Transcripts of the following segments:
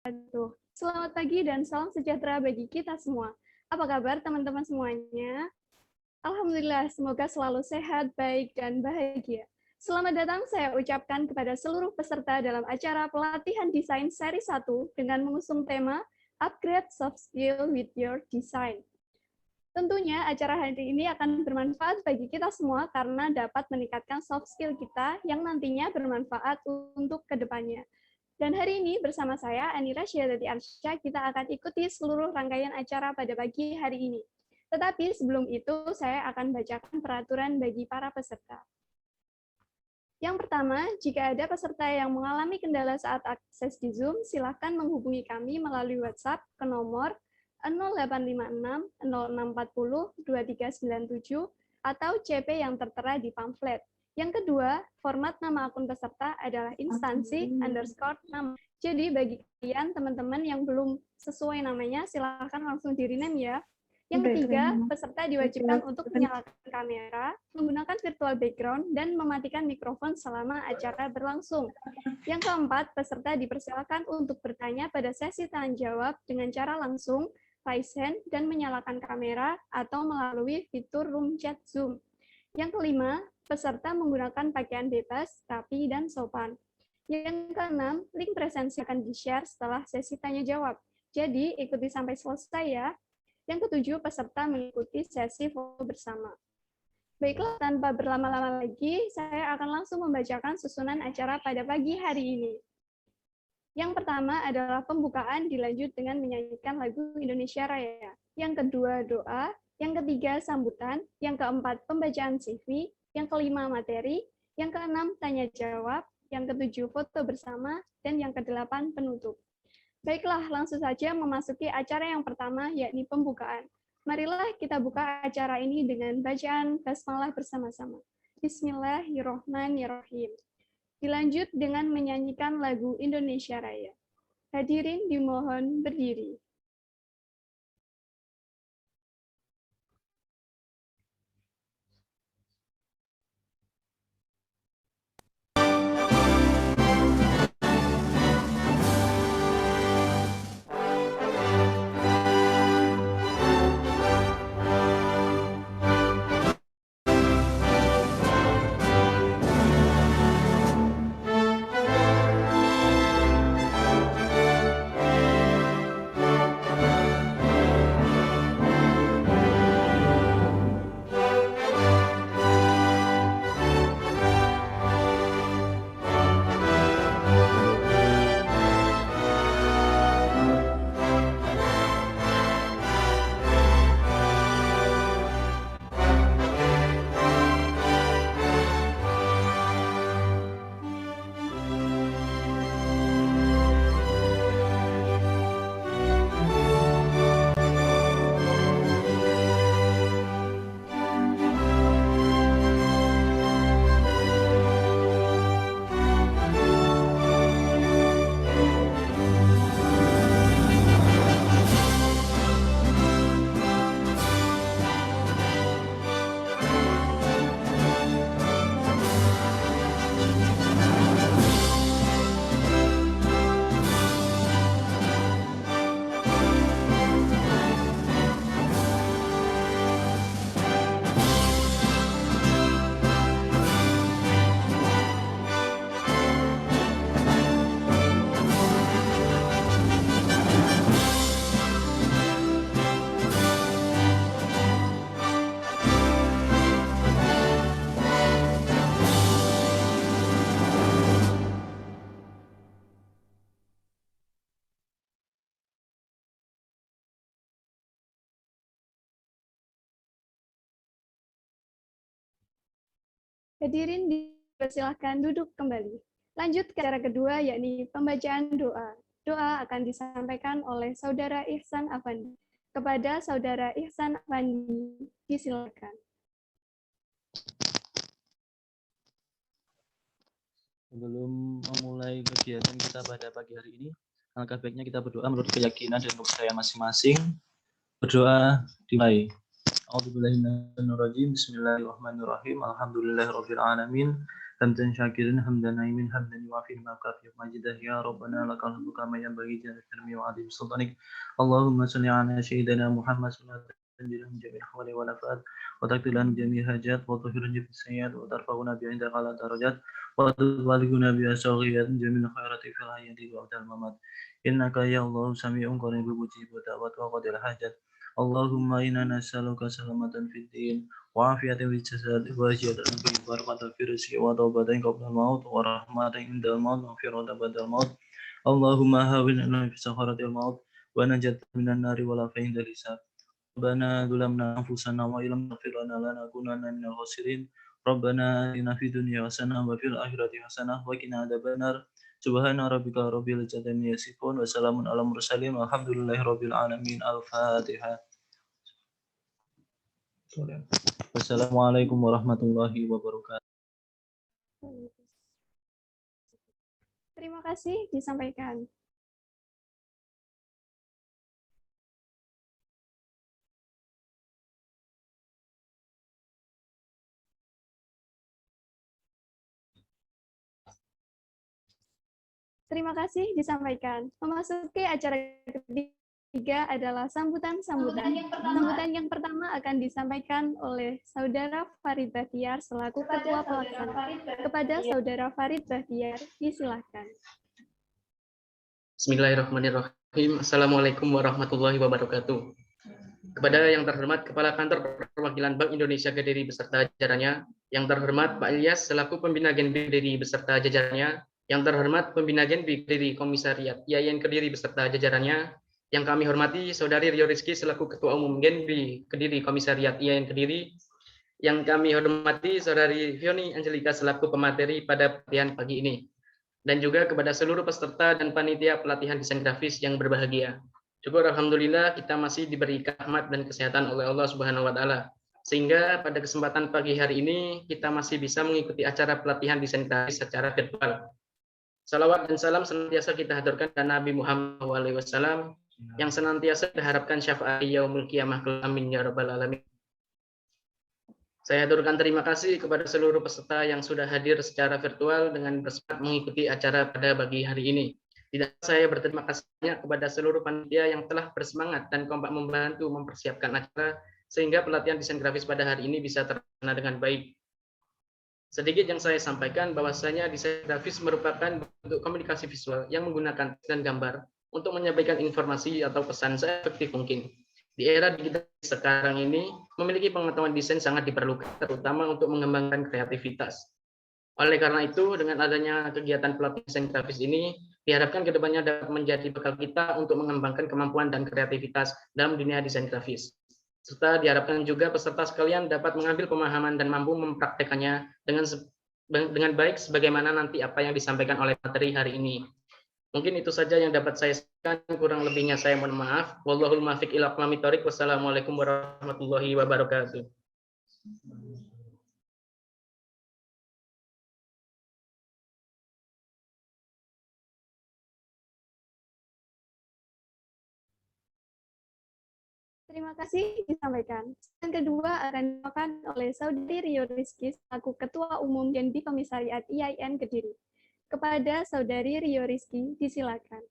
wabarakatuh. Selamat pagi dan salam sejahtera bagi kita semua. Apa kabar teman-teman semuanya? Alhamdulillah, semoga selalu sehat, baik, dan bahagia. Selamat datang saya ucapkan kepada seluruh peserta dalam acara pelatihan desain seri 1 dengan mengusung tema Upgrade Soft Skill with Your Design. Tentunya acara hari ini akan bermanfaat bagi kita semua karena dapat meningkatkan soft skill kita yang nantinya bermanfaat untuk kedepannya. Dan hari ini bersama saya, Anira Syiadati Arsya, kita akan ikuti seluruh rangkaian acara pada pagi hari ini. Tetapi sebelum itu, saya akan bacakan peraturan bagi para peserta. Yang pertama, jika ada peserta yang mengalami kendala saat akses di Zoom, silakan menghubungi kami melalui WhatsApp ke nomor 0856 0640 2397 atau CP yang tertera di pamflet. Yang kedua, format nama akun peserta adalah instansi_nama. Jadi bagi kalian teman-teman yang belum sesuai namanya, silakan langsung di-rename ya. Yang ketiga, peserta diwajibkan untuk menyalakan kamera, menggunakan virtual background, dan mematikan mikrofon selama acara berlangsung. Yang keempat, peserta dipersilakan untuk bertanya pada sesi tanya jawab dengan cara langsung, raise hand, dan menyalakan kamera atau melalui fitur room chat Zoom. Yang kelima, peserta menggunakan pakaian bebas, rapi, dan sopan. Yang keenam, link presensi akan di-share setelah sesi tanya jawab. Jadi, ikuti sampai selesai ya. Yang ketujuh, peserta mengikuti sesi foto bersama. Baiklah, tanpa berlama-lama lagi, saya akan langsung membacakan susunan acara pada pagi hari ini. Yang pertama adalah pembukaan dilanjut dengan menyanyikan lagu Indonesia Raya. Yang kedua, doa. Yang ketiga, sambutan. Yang keempat, pembacaan CV. Yang kelima, materi. Yang keenam, tanya jawab. Yang ketujuh, foto bersama. Dan yang kedelapan, penutup. Baiklah, langsung saja memasuki acara yang pertama, yakni pembukaan. Marilah kita buka acara ini dengan bacaan basmalah bersama-sama. Bismillahirrahmanirrahim. Dilanjut dengan menyanyikan lagu Indonesia Raya. Hadirin dimohon berdiri. Hadirin dipersilahkan duduk kembali. Lanjut ke acara kedua, yakni pembacaan doa. Doa akan disampaikan oleh Saudara Ihsan Afandi. Kepada Saudara Ihsan Afandi, disilakan. Sebelum memulai kegiatan kita pada pagi hari ini, alangkah baiknya kita berdoa menurut keyakinan dan kepercayaan masing-masing. Berdoa dimulai. A'udzubillahi minasyaitonir rajim. Bismillahirrahmanirrahim. Alhamdulillahirabbil alamin. حمدا شاكرا حمدا نعيما حمدا يوافي ما كافي مجده يا ربنا لك الحمد كما ينبغي جل كرمه وعظيم سلطانك. اللهم صل على سيدنا محمد صلاة تنجي من جميع الأحوال والآفات وتقضي لنا جميع الحاجات وتغفر لنا في السيئات وترفعنا بعندك على درجات وتبلغنا بها صغيرات جميع الخيرات في الحياة وبعد الممات. إنك يا الله سميع قريب مجيب الدعوات وقضي الحاجات. اللهم إنا نسألك سلامة في الدين وعافية في الجسد وزيادة في بركة في الرزق وتوبة قبل الموت ورحمة عند الموت ومغفرة بعد الموت. اللهم هون لنا في سخرة الموت ونجاة من النار والعافية عند الحساب. ربنا ظلمنا أنفسنا وإن لم تغفر لنا لنكونن من الخاسرين. ربنا آتنا في الدنيا حسنة وفي الآخرة حسنة وقنا عذاب النار. سبحان ربك رب العزة عما يصفون وسلام على المرسلين والحمد لله رب العالمين. الفاتحة. Wassalamualaikum warahmatullahi wabarakatuh. Terima kasih disampaikan. Terima kasih disampaikan. Memasuki acara ketiga adalah sambutan-sambutan. Sambutan yang pertama akan disampaikan oleh Saudara Farid Bahtiar selaku Ketua Pelaksana. Kepada Saudara Farid Bahtiar, disilakan. Bismillahirrahmanirrahim. Assalamualaikum warahmatullahi wabarakatuh. Kepada yang terhormat Kepala Kantor Perwakilan Bank Indonesia Kediri beserta jajarannya, yang terhormat Pak Ilyas selaku Pembina Genbi Kediri beserta jajarannya, yang terhormat Pembina Genbi Kediri Komisariat IAIN Kediri beserta jajarannya, yang kami hormati Saudari Rio Rizky selaku Ketua Umum Genbi Kediri Komisariat IAIN Kediri, yang kami hormati Saudari Fioni Angelika selaku pemateri pada pelatihan pagi ini, dan juga kepada seluruh peserta dan panitia pelatihan desain grafis yang berbahagia. Syukur alhamdulillah kita masih diberi rahmat dan kesehatan oleh Allah Subhanahu wa taala. Sehingga pada kesempatan pagi hari ini kita masih bisa mengikuti acara pelatihan desain grafis secara virtual. Salawat dan salam senantiasa kita haturkan kepada Nabi Muhammad SAW yang senantiasa diharapkan syafaat yaumul qiyamah. Amin ya rabbal alamin. Saya haturkan terima kasih kepada seluruh peserta yang sudah hadir secara virtual dengan bersemangat mengikuti acara pada pagi hari ini. Tidak saya berterima kasih kepada seluruh panitia yang telah bersemangat dan kompak membantu mempersiapkan acara sehingga pelatihan desain grafis pada hari ini bisa terlaksana dengan baik. Sedikit yang saya sampaikan bahwasanya desain grafis merupakan bentuk komunikasi visual yang menggunakan teks dan gambar untuk menyampaikan informasi atau pesan seefektif mungkin. Di era digital sekarang ini, memiliki pengetahuan desain sangat diperlukan, terutama untuk mengembangkan kreativitas. Oleh karena itu, dengan adanya kegiatan pelatihan desain grafis ini, diharapkan kedepannya dapat menjadi bekal kita untuk mengembangkan kemampuan dan kreativitas dalam dunia desain grafis. Serta diharapkan juga peserta sekalian dapat mengambil pemahaman dan mampu mempraktekannya dengan baik sebagaimana nanti apa yang disampaikan oleh materi hari ini. Mungkin itu saja yang dapat saya sampaikan, kurang lebihnya saya mohon maaf. Wallahul muwaffiq ila aqwamit thoriq. Wassalamualaikum warahmatullahi wabarakatuh. Terima kasih disampaikan. Yang kedua akan dibawakan oleh Saudari Rio Rizky selaku Ketua Umum Genbi Komisariat IAIN Kediri. Kepada Saudari Rio Rizky, disilakan.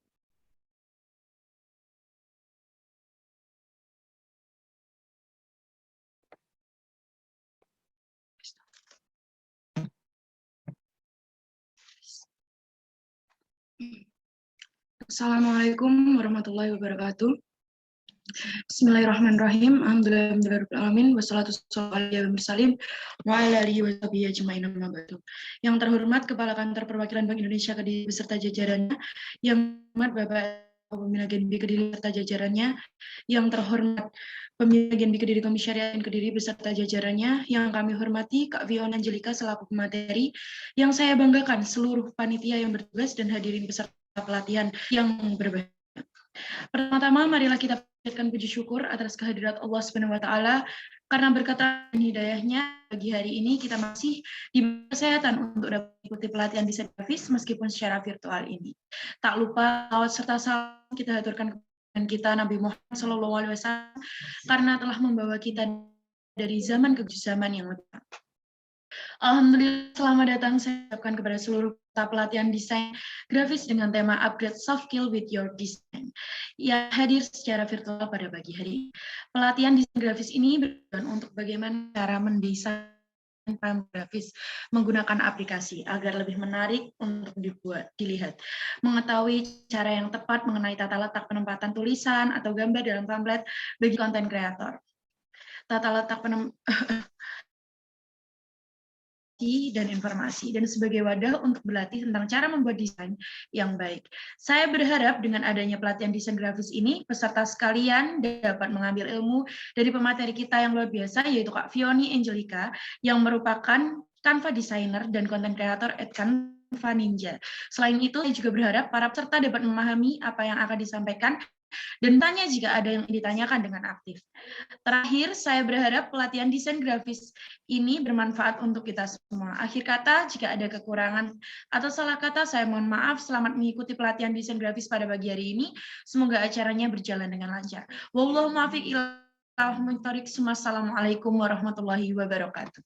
Assalamualaikum warahmatullahi wabarakatuh. Bismillahirrahmanirrahim. Alhamdulillahirrahmanirrahim. Wassalatu wassalamu wa ala alihi wa sahbihi ajma'in amma ba'du. Yang terhormat Kepala Kantor Perwakilan Bank Indonesia Kediri beserta jajarannya, yang terhormat Bapak Pembina Genbi Kediri beserta jajarannya, yang terhormat Pembina Genbi Kediri Komisariat Kediri beserta jajarannya, yang kami hormati Kak Fiona Angelika selaku pemateri, yang saya banggakan seluruh panitia yang bertugas dan hadirin peserta pelatihan yang berbahagia. Pertama-tama marilah kita panjatkan puji syukur atas kehadirat Allah Subhanahu wa taala karena berkat dan hidayahnya pagi hari ini kita masih diberi kesehatan untuk dapat mengikuti pelatihan desain grafis meskipun secara virtual ini. Tak lupa salawat serta salam kita haturkan kepada kita Nabi Muhammad SAW karena telah membawa kita dari zaman ke zaman yang lebih. Alhamdulillah, selamat datang saya ucapkan kepada seluruh peserta pelatihan desain grafis dengan tema Upgrade Soft Skill with Your Design yang hadir secara virtual pada pagi hari ini. Pelatihan desain grafis ini bertujuan untuk bagaimana cara mendesain paham grafis menggunakan aplikasi agar lebih menarik untuk dilihat, mengetahui cara yang tepat mengenai tata letak penempatan tulisan atau gambar dalam template bagi konten kreator, tata letak dan informasi, dan sebagai wadah untuk berlatih tentang cara membuat desain yang baik. Saya berharap dengan adanya pelatihan desain grafis ini, peserta sekalian dapat mengambil ilmu dari pemateri kita yang luar biasa, yaitu Kak Fioni Angelica, yang merupakan Canva designer dan content creator at Canva Ninja. Selain itu, saya juga berharap para peserta dapat memahami apa yang akan disampaikan dan tanya jika ada yang ditanyakan dengan aktif. Terakhir, saya berharap pelatihan desain grafis ini bermanfaat untuk kita semua. Akhir kata, jika ada kekurangan atau salah kata, saya mohon maaf. Selamat mengikuti pelatihan desain grafis pada pagi hari ini. Semoga acaranya berjalan dengan lancar. Wallahu muwaffiq ila aqwamit thoriq. Assalamualaikum warahmatullahi wabarakatuh.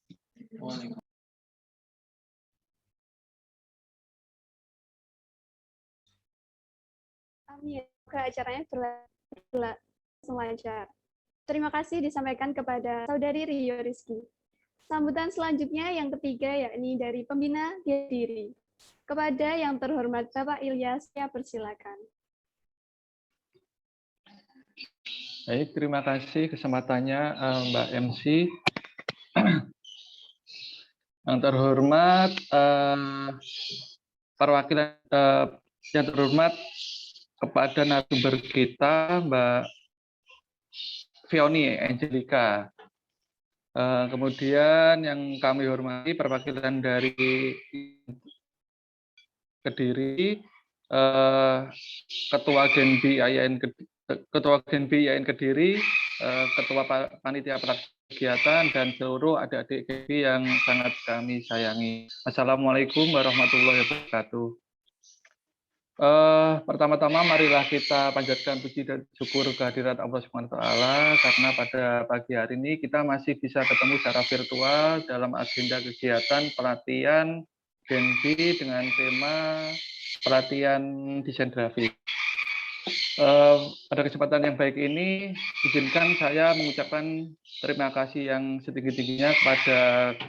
Amin. Semoga acaranya berlangsung lancar. Terima kasih disampaikan kepada Saudari Rio Rizky. Sambutan selanjutnya yang ketiga yakni dari pembina diri. Kepada yang terhormat Bapak Ilyas, saya persilakan. Baik, terima kasih kesempatannya Mbak MC. Yang terhormat perwakilan yang terhormat kepada narasumber kita Mbak Fioni Angelica. Kemudian yang kami hormati perwakilan dari Kediri, Ketua Genbi IAIN Kediri, Ketua Panitia Pelaksana Kegiatan, dan seluruh adik-adik Genbi yang sangat kami sayangi. Assalamualaikum warahmatullahi wabarakatuh. Pertama-tama marilah kita panjatkan puji dan syukur kehadirat Allah SWT karena pada pagi hari ini kita masih bisa ketemu secara virtual dalam agenda kegiatan pelatihan Genbi dengan tema pelatihan desain grafis. Pada kesempatan yang baik ini, izinkan saya mengucapkan terima kasih yang setinggi-tingginya kepada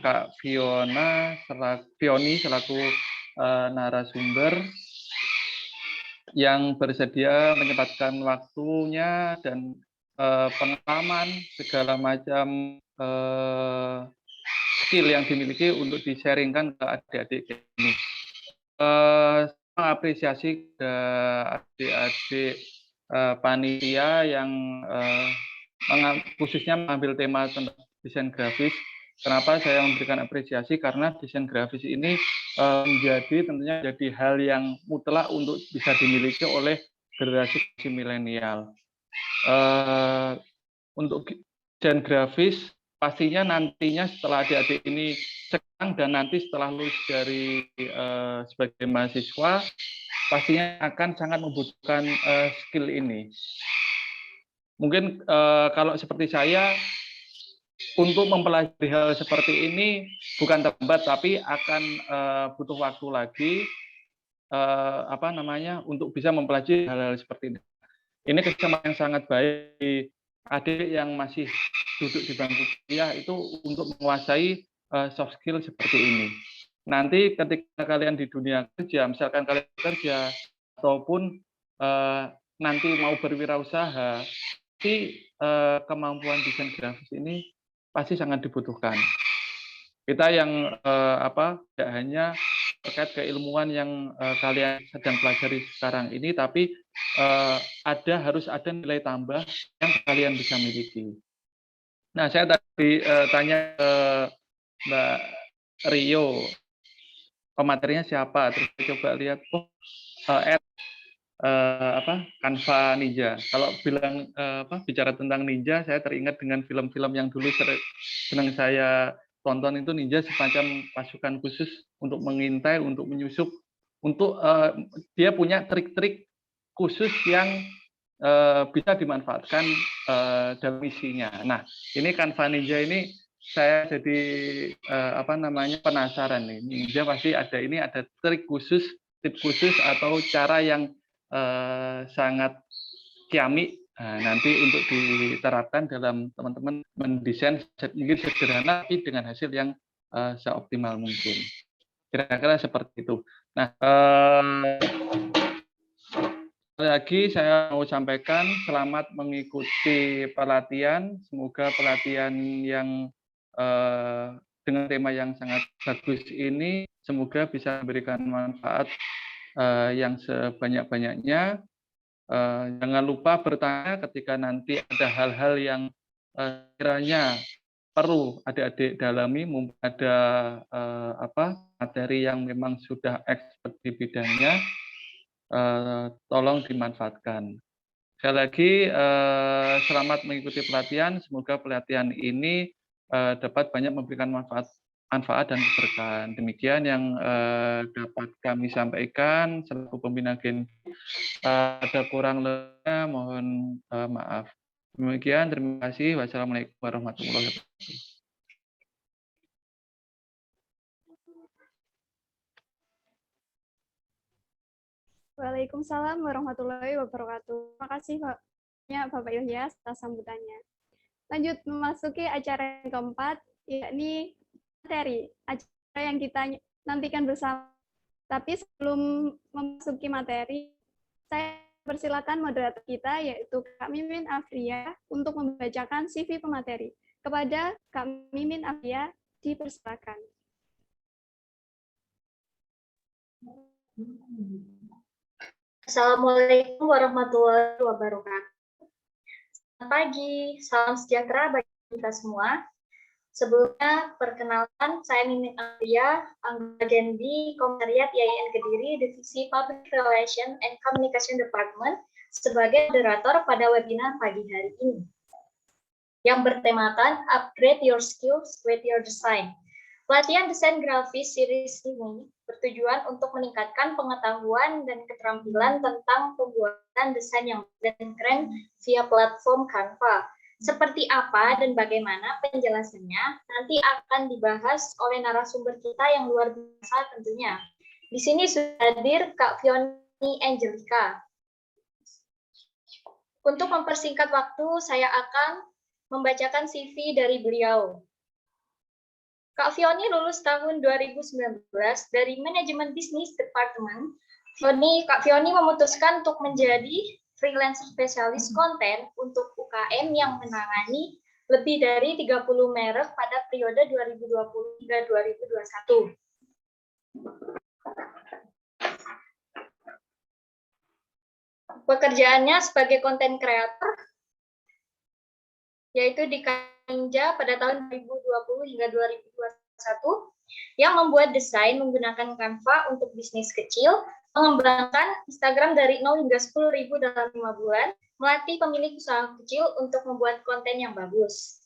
Kak Fioni selaku narasumber yang bersedia menyempatkan waktunya dan pengalaman segala macam skill yang dimiliki untuk di-sharingkan ke adik-adik ini. Mengapresiasi ke adik-adik panitia yang khususnya mengambil tema tentang desain grafis. Kenapa saya memberikan apresiasi? Karena desain grafis ini tentunya menjadi hal yang mutlak untuk bisa dimiliki oleh generasi milenial. Untuk desain grafis pastinya nantinya setelah adik-adik ini sekarang dan nanti setelah lulus dari sebagai mahasiswa pastinya akan sangat membutuhkan skill ini. Mungkin kalau seperti saya untuk mempelajari hal seperti ini bukan terlambat, tapi akan butuh waktu lagi untuk bisa mempelajari hal-hal seperti ini. Ini kesempatan yang sangat baik adik yang masih duduk di bangku kuliah itu untuk menguasai soft skill seperti ini. Nanti ketika kalian di dunia kerja, misalkan kalian bekerja ataupun nanti mau berwirausaha, pasti kemampuan desain grafis ini pasti sangat dibutuhkan. Kita yang tidak hanya terkait keilmuan yang kalian sedang pelajari sekarang ini, tapi harus ada nilai tambah yang kalian bisa miliki. Nah, saya tadi tanya ke Mbak Rio, pematerinya siapa? Terus saya coba lihat, Canva Ninja. Kalau bilang bicara tentang ninja, saya teringat dengan film-film yang dulu senang saya tonton itu ninja semacam pasukan khusus untuk mengintai, untuk menyusup, untuk dia punya trik-trik khusus yang bisa dimanfaatkan dalam misinya. Nah, ini Canva Ninja ini saya jadi penasaran nih. Dia pasti ada trik khusus, tip khusus atau cara yang sangat ciamik nanti untuk diterapkan dalam teman-teman mendesain mungkin sederhana tapi dengan hasil yang seoptimal mungkin. Kira-kira seperti itu. Nah, sekali lagi saya mau sampaikan selamat mengikuti pelatihan. Semoga pelatihan yang dengan tema yang sangat bagus ini semoga bisa memberikan manfaat yang sebanyak-banyaknya. Jangan lupa bertanya ketika nanti ada hal-hal yang kiranya perlu adik-adik dalami, mumpung ada materi yang memang sudah expert di bidangnya, tolong dimanfaatkan. Sekali lagi, selamat mengikuti pelatihan. Semoga pelatihan ini dapat banyak memberikan manfaat dan keberkahan. Demikian yang dapat kami sampaikan selaku pembina Gen. Ada kurang lebihnya mohon maaf. Demikian, terima kasih. Wassalamualaikum warahmatullahi wabarakatuh. Waalaikumsalam warahmatullahi wabarakatuh. Terima kasih Bapak Ilyas atas sambutannya. Lanjut memasuki acara yang keempat, yakni materi, acara yang kita nantikan bersama. Tapi sebelum memasuki materi, saya persilakan moderator kita, yaitu Kak Mimin Afria, untuk membacakan CV pemateri. Kepada Kak Mimin Afria, dipersilakan. Assalamualaikum warahmatullahi wabarakatuh. Selamat pagi, salam sejahtera bagi kita semua. Sebelumnya, perkenalkan, saya Mimin Afria, anggota Gen B, Komisariat IAIN Kediri, Divisi Public Relations and Communication Department, sebagai moderator pada webinar pagi hari ini, yang bertemakan Upgrade Your Skills with Your Design. Pelatihan desain grafis series ini bertujuan untuk meningkatkan pengetahuan dan keterampilan tentang pembuatan desain yang keren via platform Canva. Seperti apa dan bagaimana penjelasannya nanti akan dibahas oleh narasumber kita yang luar biasa tentunya. Di sini sudah hadir Kak Fioni Angelica. Untuk mempersingkat waktu, saya akan membacakan CV dari beliau. Kak Fioni lulus tahun 2019 dari Manajemen Bisnis Departemen. Kak Fioni memutuskan untuk menjadi freelancer spesialis konten untuk UKM yang menangani lebih dari 30 merek pada periode 2020 hingga 2021. Pekerjaannya sebagai konten kreator yaitu di Ninja pada tahun 2020 hingga 2021 yang membuat desain menggunakan Canva untuk bisnis kecil, mengembangkan Instagram dari 0 hingga 10.000 dalam 5 bulan, melatih pemilik usaha kecil untuk membuat konten yang bagus.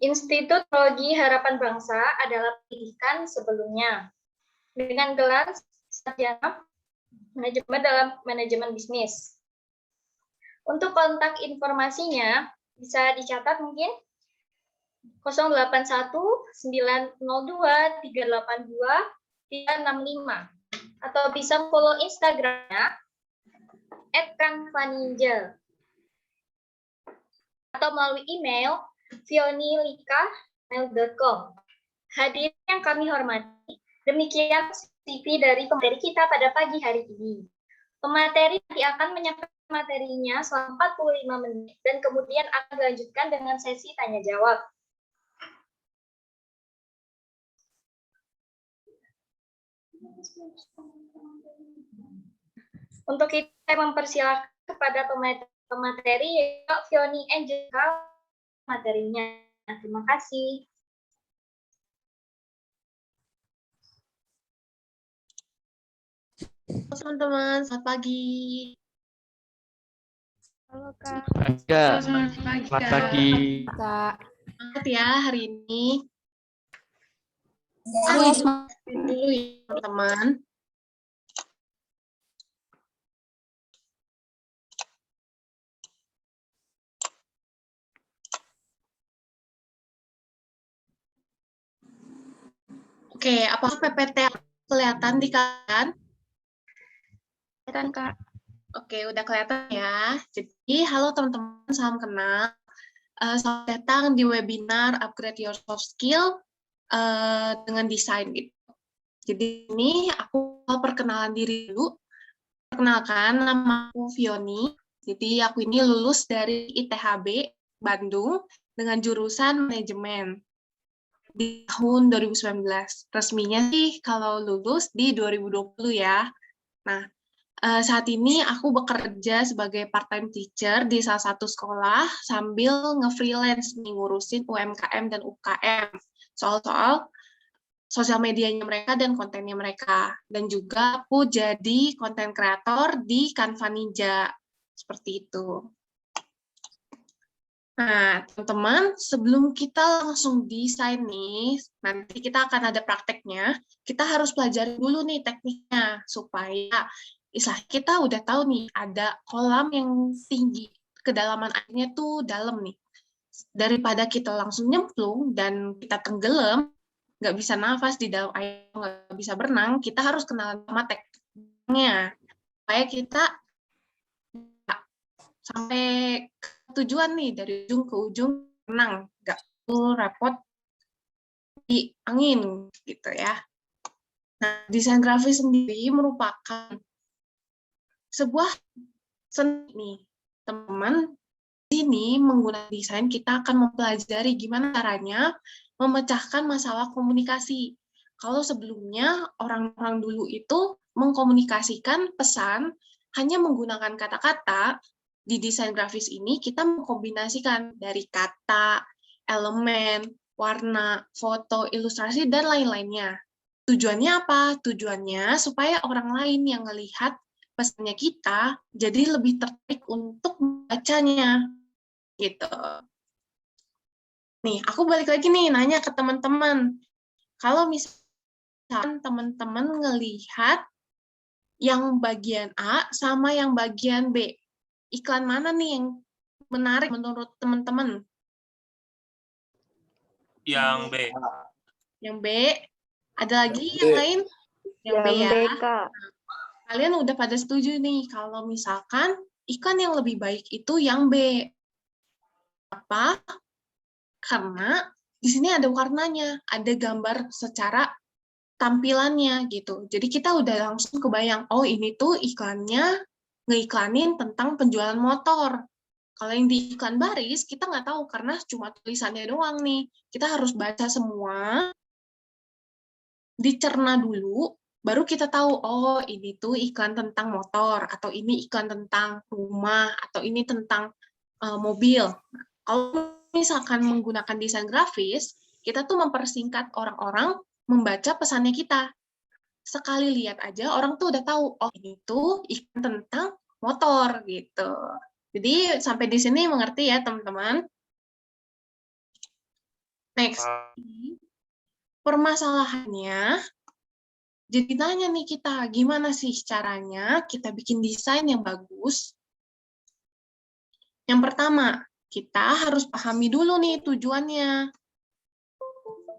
Institut Teknologi Harapan Bangsa adalah pendidikan sebelumnya dengan gelar sarjana manajemen dalam manajemen bisnis. Untuk kontak informasinya bisa dicatat mungkin 081 902 382 365 atau bisa follow Instagramnya @canvaninja atau melalui email fionilika@mail.com. Hadirin yang kami hormati, demikian CV dari pemateri kita pada pagi hari ini. Pemateri nanti akan menyampaikan materinya selama 45 menit dan kemudian akan dilanjutkan dengan sesi tanya jawab. Untuk kita mempersilahkan kepada pemateri Kak Fioni Angelica materinya. Terima kasih. Teman-teman, selamat pagi. Halo Kak. Selamat pagi. Kak. Semangat ya hari ini. Aku izin dulu ya teman-teman. Oke, apakah PPT kelihatan di kalian? Kelihatan, Kak. Oke, udah kelihatan ya. Jadi, halo teman-teman, salam kenal. Selamat datang di webinar Upgrade Your Soft Skill dengan desain gitu. Jadi ini aku perkenalan diri dulu. Perkenalkan, nama aku Fioni. Jadi aku ini lulus dari ITHB Bandung dengan jurusan manajemen di tahun 2019. Resminya sih kalau lulus di 2020 ya. Nah, saat ini aku bekerja sebagai part-time teacher di salah satu sekolah sambil nge-freelance nih, ngurusin UMKM dan UKM. Soal-soal sosial medianya mereka dan kontennya mereka. Dan juga aku jadi konten kreator di Canva Ninja. Seperti itu. Nah, teman-teman, sebelum kita langsung desain nih, nanti kita akan ada prakteknya, kita harus pelajari dulu nih tekniknya, supaya kita udah tahu nih, ada kolam yang tinggi, kedalaman airnya tuh dalam nih. Daripada kita langsung nyemplung dan kita tenggelam, nggak bisa nafas di dalam air, nggak bisa berenang, kita harus kenalan sama tekniknya, supaya kita sampai tujuan nih, dari ujung ke ujung renang, nggak perlu repot di angin gitu ya. Nah, desain grafis sendiri merupakan sebuah seni nih, teman-teman. Ini menggunakan desain kita akan mempelajari gimana caranya memecahkan masalah komunikasi. Kalau sebelumnya orang-orang dulu itu mengkomunikasikan pesan hanya menggunakan kata-kata, di desain grafis ini kita mengkombinasikan dari kata, elemen, warna, foto, ilustrasi, dan lain-lainnya. Tujuannya apa? Tujuannya supaya orang lain yang melihat pesannya kita jadi lebih tertarik untuk membacanya. Gitu. Nih, aku balik lagi nih nanya ke teman-teman. Kalau misalkan teman-teman ngelihat yang bagian A sama yang bagian B, iklan mana nih yang menarik menurut teman-teman? Yang B. Yang B. Ada lagi yang lain? Yang B ya. Kak. Kalian udah pada setuju nih kalau misalkan iklan yang lebih baik itu yang B. Apa? Karena di sini ada warnanya, ada gambar secara tampilannya gitu. Jadi kita udah langsung kebayang, oh ini tuh iklannya ngeiklanin tentang penjualan motor. Kalau yang di iklan baris, kita nggak tahu karena cuma tulisannya doang nih. Kita harus baca semua, dicerna dulu, baru kita tahu, oh ini tuh iklan tentang motor, atau ini iklan tentang rumah, atau ini tentang mobil. Kalau misalkan menggunakan desain grafis, kita tuh mempersingkat orang-orang membaca pesannya kita. Sekali lihat aja, orang tuh udah tahu, oh ini tuh iklan tentang motor, gitu. Jadi, sampai di sini mengerti ya, teman-teman? Next. Permasalahannya, jadi tanya nih kita, gimana sih caranya kita bikin desain yang bagus? Yang pertama, kita harus pahami dulu nih tujuannya.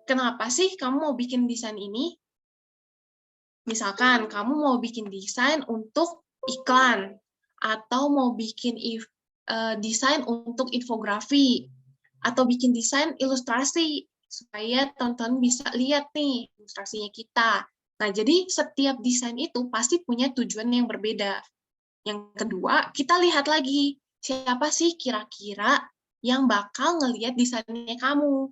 Kenapa sih kamu mau bikin desain ini? Misalkan kamu mau bikin desain untuk iklan, atau mau bikin desain untuk infografi, atau bikin desain ilustrasi, supaya tonton bisa lihat nih ilustrasinya kita. Nah, jadi setiap desain itu pasti punya tujuan yang berbeda. Yang kedua, kita lihat lagi, siapa sih kira-kira yang bakal ngelihat desainnya kamu.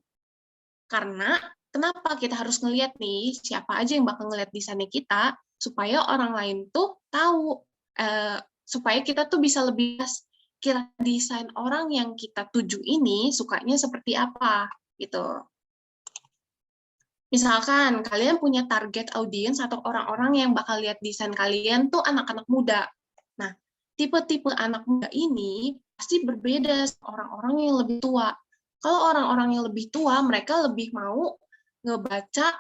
Karena, kenapa kita harus ngelihat nih, siapa aja yang bakal ngelihat desainnya kita, supaya orang lain tuh tahu, supaya kita tuh bisa lebih kira desain orang yang kita tuju ini sukanya seperti apa, gitu. Misalkan kalian punya target audiens atau orang-orang yang bakal lihat desain kalian tuh anak-anak muda. Nah, tipe-tipe anak muda ini pasti berbeda orang-orang yang lebih tua. Kalau orang-orang yang lebih tua, mereka lebih mau ngebaca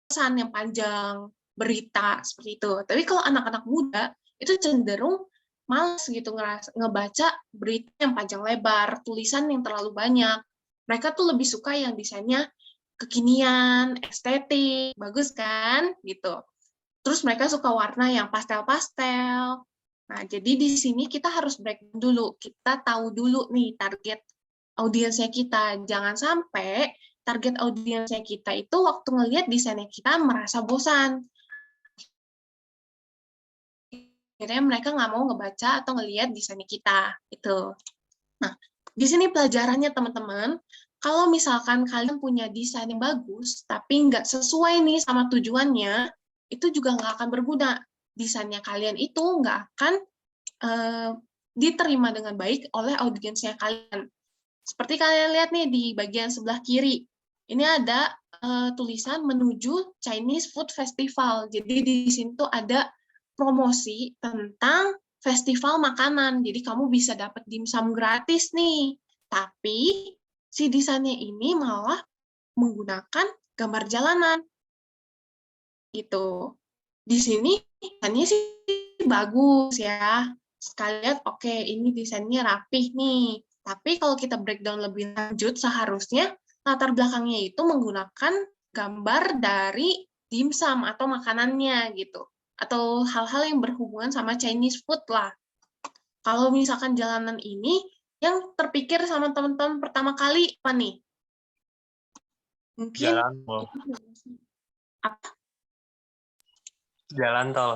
pesan yang panjang, berita, seperti itu. Tapi kalau anak-anak muda, itu cenderung malas gitu ngebaca berita yang panjang lebar, tulisan yang terlalu banyak. Mereka tuh lebih suka yang desainnya kekinian, estetik, bagus kan? Gitu. Terus mereka suka warna yang pastel-pastel. Nah, jadi di sini kita harus break dulu. Kita tahu dulu nih target audiensnya kita. Jangan sampai target audiensnya kita itu waktu ngelihat desainnya kita merasa bosan. Akhirnya mereka nggak mau ngebaca atau ngelihat desainnya kita. Itu. Nah, di sini pelajarannya teman-teman, kalau misalkan kalian punya desain yang bagus, tapi nggak sesuai nih sama tujuannya, itu juga nggak akan berguna. Desainnya kalian itu nggak akan diterima dengan baik oleh audiensnya kalian. Seperti kalian lihat nih di bagian sebelah kiri, ini ada tulisan menuju Chinese Food Festival. Jadi di sini tuh ada promosi tentang festival makanan. Jadi kamu bisa dapat dimsum gratis nih. Tapi si desainnya ini malah menggunakan gambar jalanan. Gitu. Di sini desainnya sih bagus ya. Sekali lihat, oke, ini desainnya rapih nih. Tapi kalau kita breakdown lebih lanjut, seharusnya latar belakangnya itu menggunakan gambar dari dimsum atau makanannya gitu. Atau hal-hal yang berhubungan sama Chinese food lah. Kalau misalkan jalanan ini, yang terpikir sama teman-teman pertama kali apa nih? Mungkin Jalan tol. apa? Jalan tol.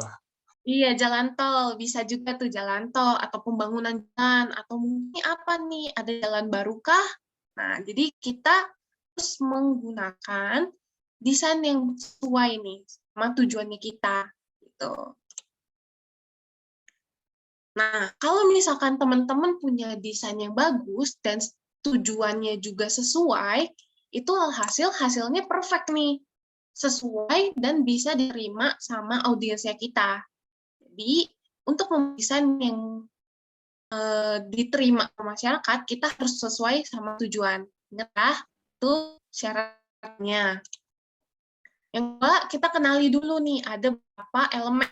Iya, jalan tol. Bisa juga tuh jalan tol, atau pembangunan jalan, atau mungkin apa nih, ada jalan baru kah? Nah, jadi kita harus menggunakan desain yang sesuai nih, sama tujuannya kita. Gitu. Nah, kalau misalkan teman-teman punya desain yang bagus, dan tujuannya juga sesuai, itu hasilnya perfect nih. Sesuai dan bisa diterima sama audiensnya kita. Jadi, untuk mendesain yang diterima oleh masyarakat, kita harus sesuai sama tujuan. Ingat ya, itu syaratnya. Yang kedua, kita kenali dulu nih, ada beberapa elemen.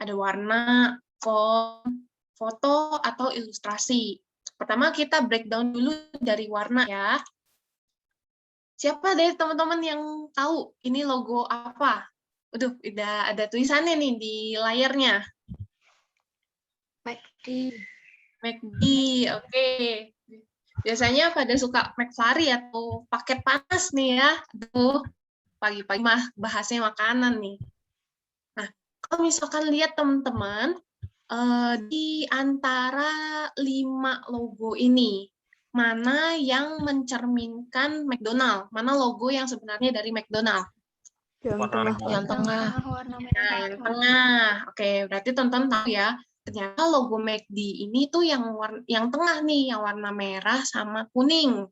Ada warna, font, foto, atau ilustrasi. Pertama, kita breakdown dulu dari warna ya. Siapa dari teman-teman yang tahu ini logo apa? Waduh, udah ada tulisannya nih di layarnya. McD, oke. Biasanya pada suka McFlurry atau paket panas nih ya. Aduh, pagi-pagi mah bahasnya makanan nih. Nah, kalau misalkan lihat teman-teman, di antara 5 logo ini, mana yang mencerminkan McDonald? Mana logo yang sebenarnya dari McDonald? Yang tengah. Nah, yang tengah. Oke, berarti teman-teman tahu ya. Ternyata logo McD ini tuh yang tengah nih, yang warna merah sama kuning.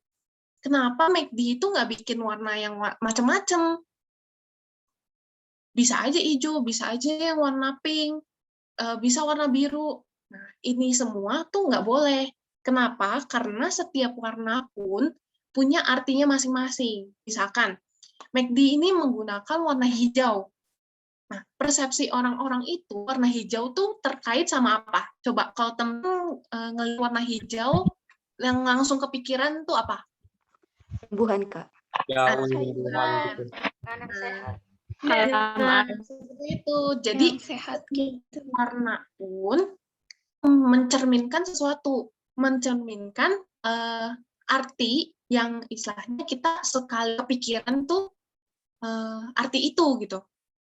Kenapa McD itu nggak bikin warna yang macam-macam? Bisa aja hijau, bisa aja yang warna pink, bisa warna biru. Nah, ini semua tuh nggak boleh. Kenapa? Karena setiap warna pun punya artinya masing-masing. Misalkan, McD ini menggunakan warna hijau. Nah, persepsi orang-orang itu, warna hijau tuh terkait sama apa? Coba, kalau temen ngelihat warna hijau, yang langsung kepikiran tuh apa? Tumbuhan, Kak. Jauh gitu. Anak sehat. Seperti itu. Jadi, Sehat gitu. warna pun mencerminkan sesuatu. Mencerminkan arti yang istilahnya kita sekali kepikiran tuh arti itu gitu.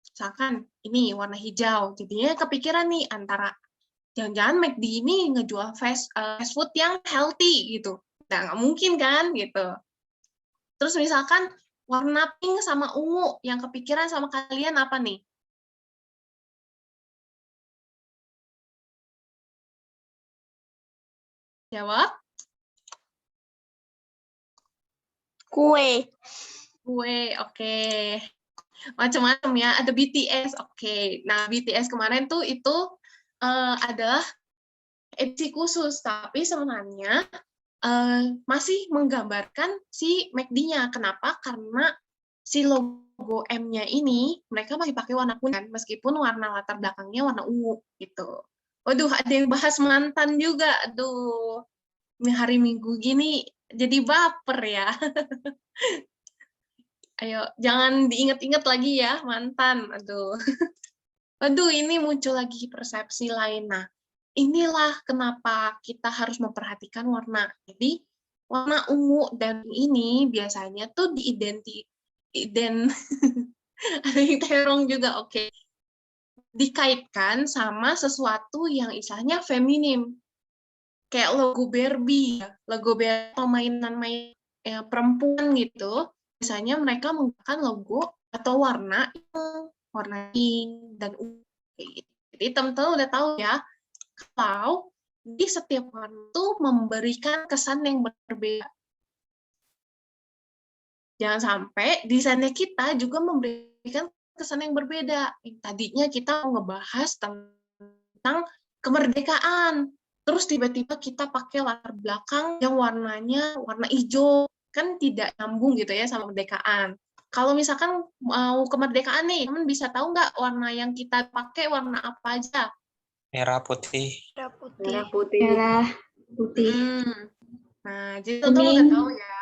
Misalkan ini warna hijau, jadinya kepikiran nih antara jangan-jangan McD ini ngejual fast food yang healthy gitu. Nah, nggak mungkin kan gitu. Terus misalkan warna pink sama ungu, yang kepikiran sama kalian apa nih? Jawab. Kue. Kue, oke. Macam-macam ya, ada BTS, oke. Nah, BTS kemarin tuh itu adalah edisi khusus, tapi sebenarnya masih menggambarkan si McD-nya. Kenapa? Karena si logo M-nya ini, mereka masih pakai warna kuning, meskipun warna latar belakangnya warna ungu, gitu. Waduh, ada yang bahas mantan juga. Aduh, hari Minggu gini jadi baper ya. Ayo, jangan diingat-ingat lagi ya, mantan. Aduh. Aduh, ini muncul lagi persepsi lain. Nah, inilah kenapa kita harus memperhatikan warna. Jadi, warna ungu dan ini biasanya tuh ada yang terong juga, oke. Dikaitkan sama sesuatu yang istilahnya feminim. Kayak logo Barbie, logo Barbie atau mainan perempuan gitu. Biasanya mereka menggunakan logo atau warna pink dan ungu. Jadi teman-teman udah tahu ya, kalau di setiap warna itu memberikan kesan yang berbeda. Jangan sampai desainnya kita juga memberikan kesan yang berbeda. Tadinya kita mau ngebahas tentang kemerdekaan, terus tiba-tiba kita pakai latar belakang yang warnanya warna hijau, kan tidak nyambung gitu ya sama kemerdekaan. Kalau misalkan mau kemerdekaan nih, teman bisa tahu nggak warna yang kita pakai warna apa aja? Merah putih. Merah putih. Merah putih. Merah putih. Nah, jadi teman-teman udah tahu ya.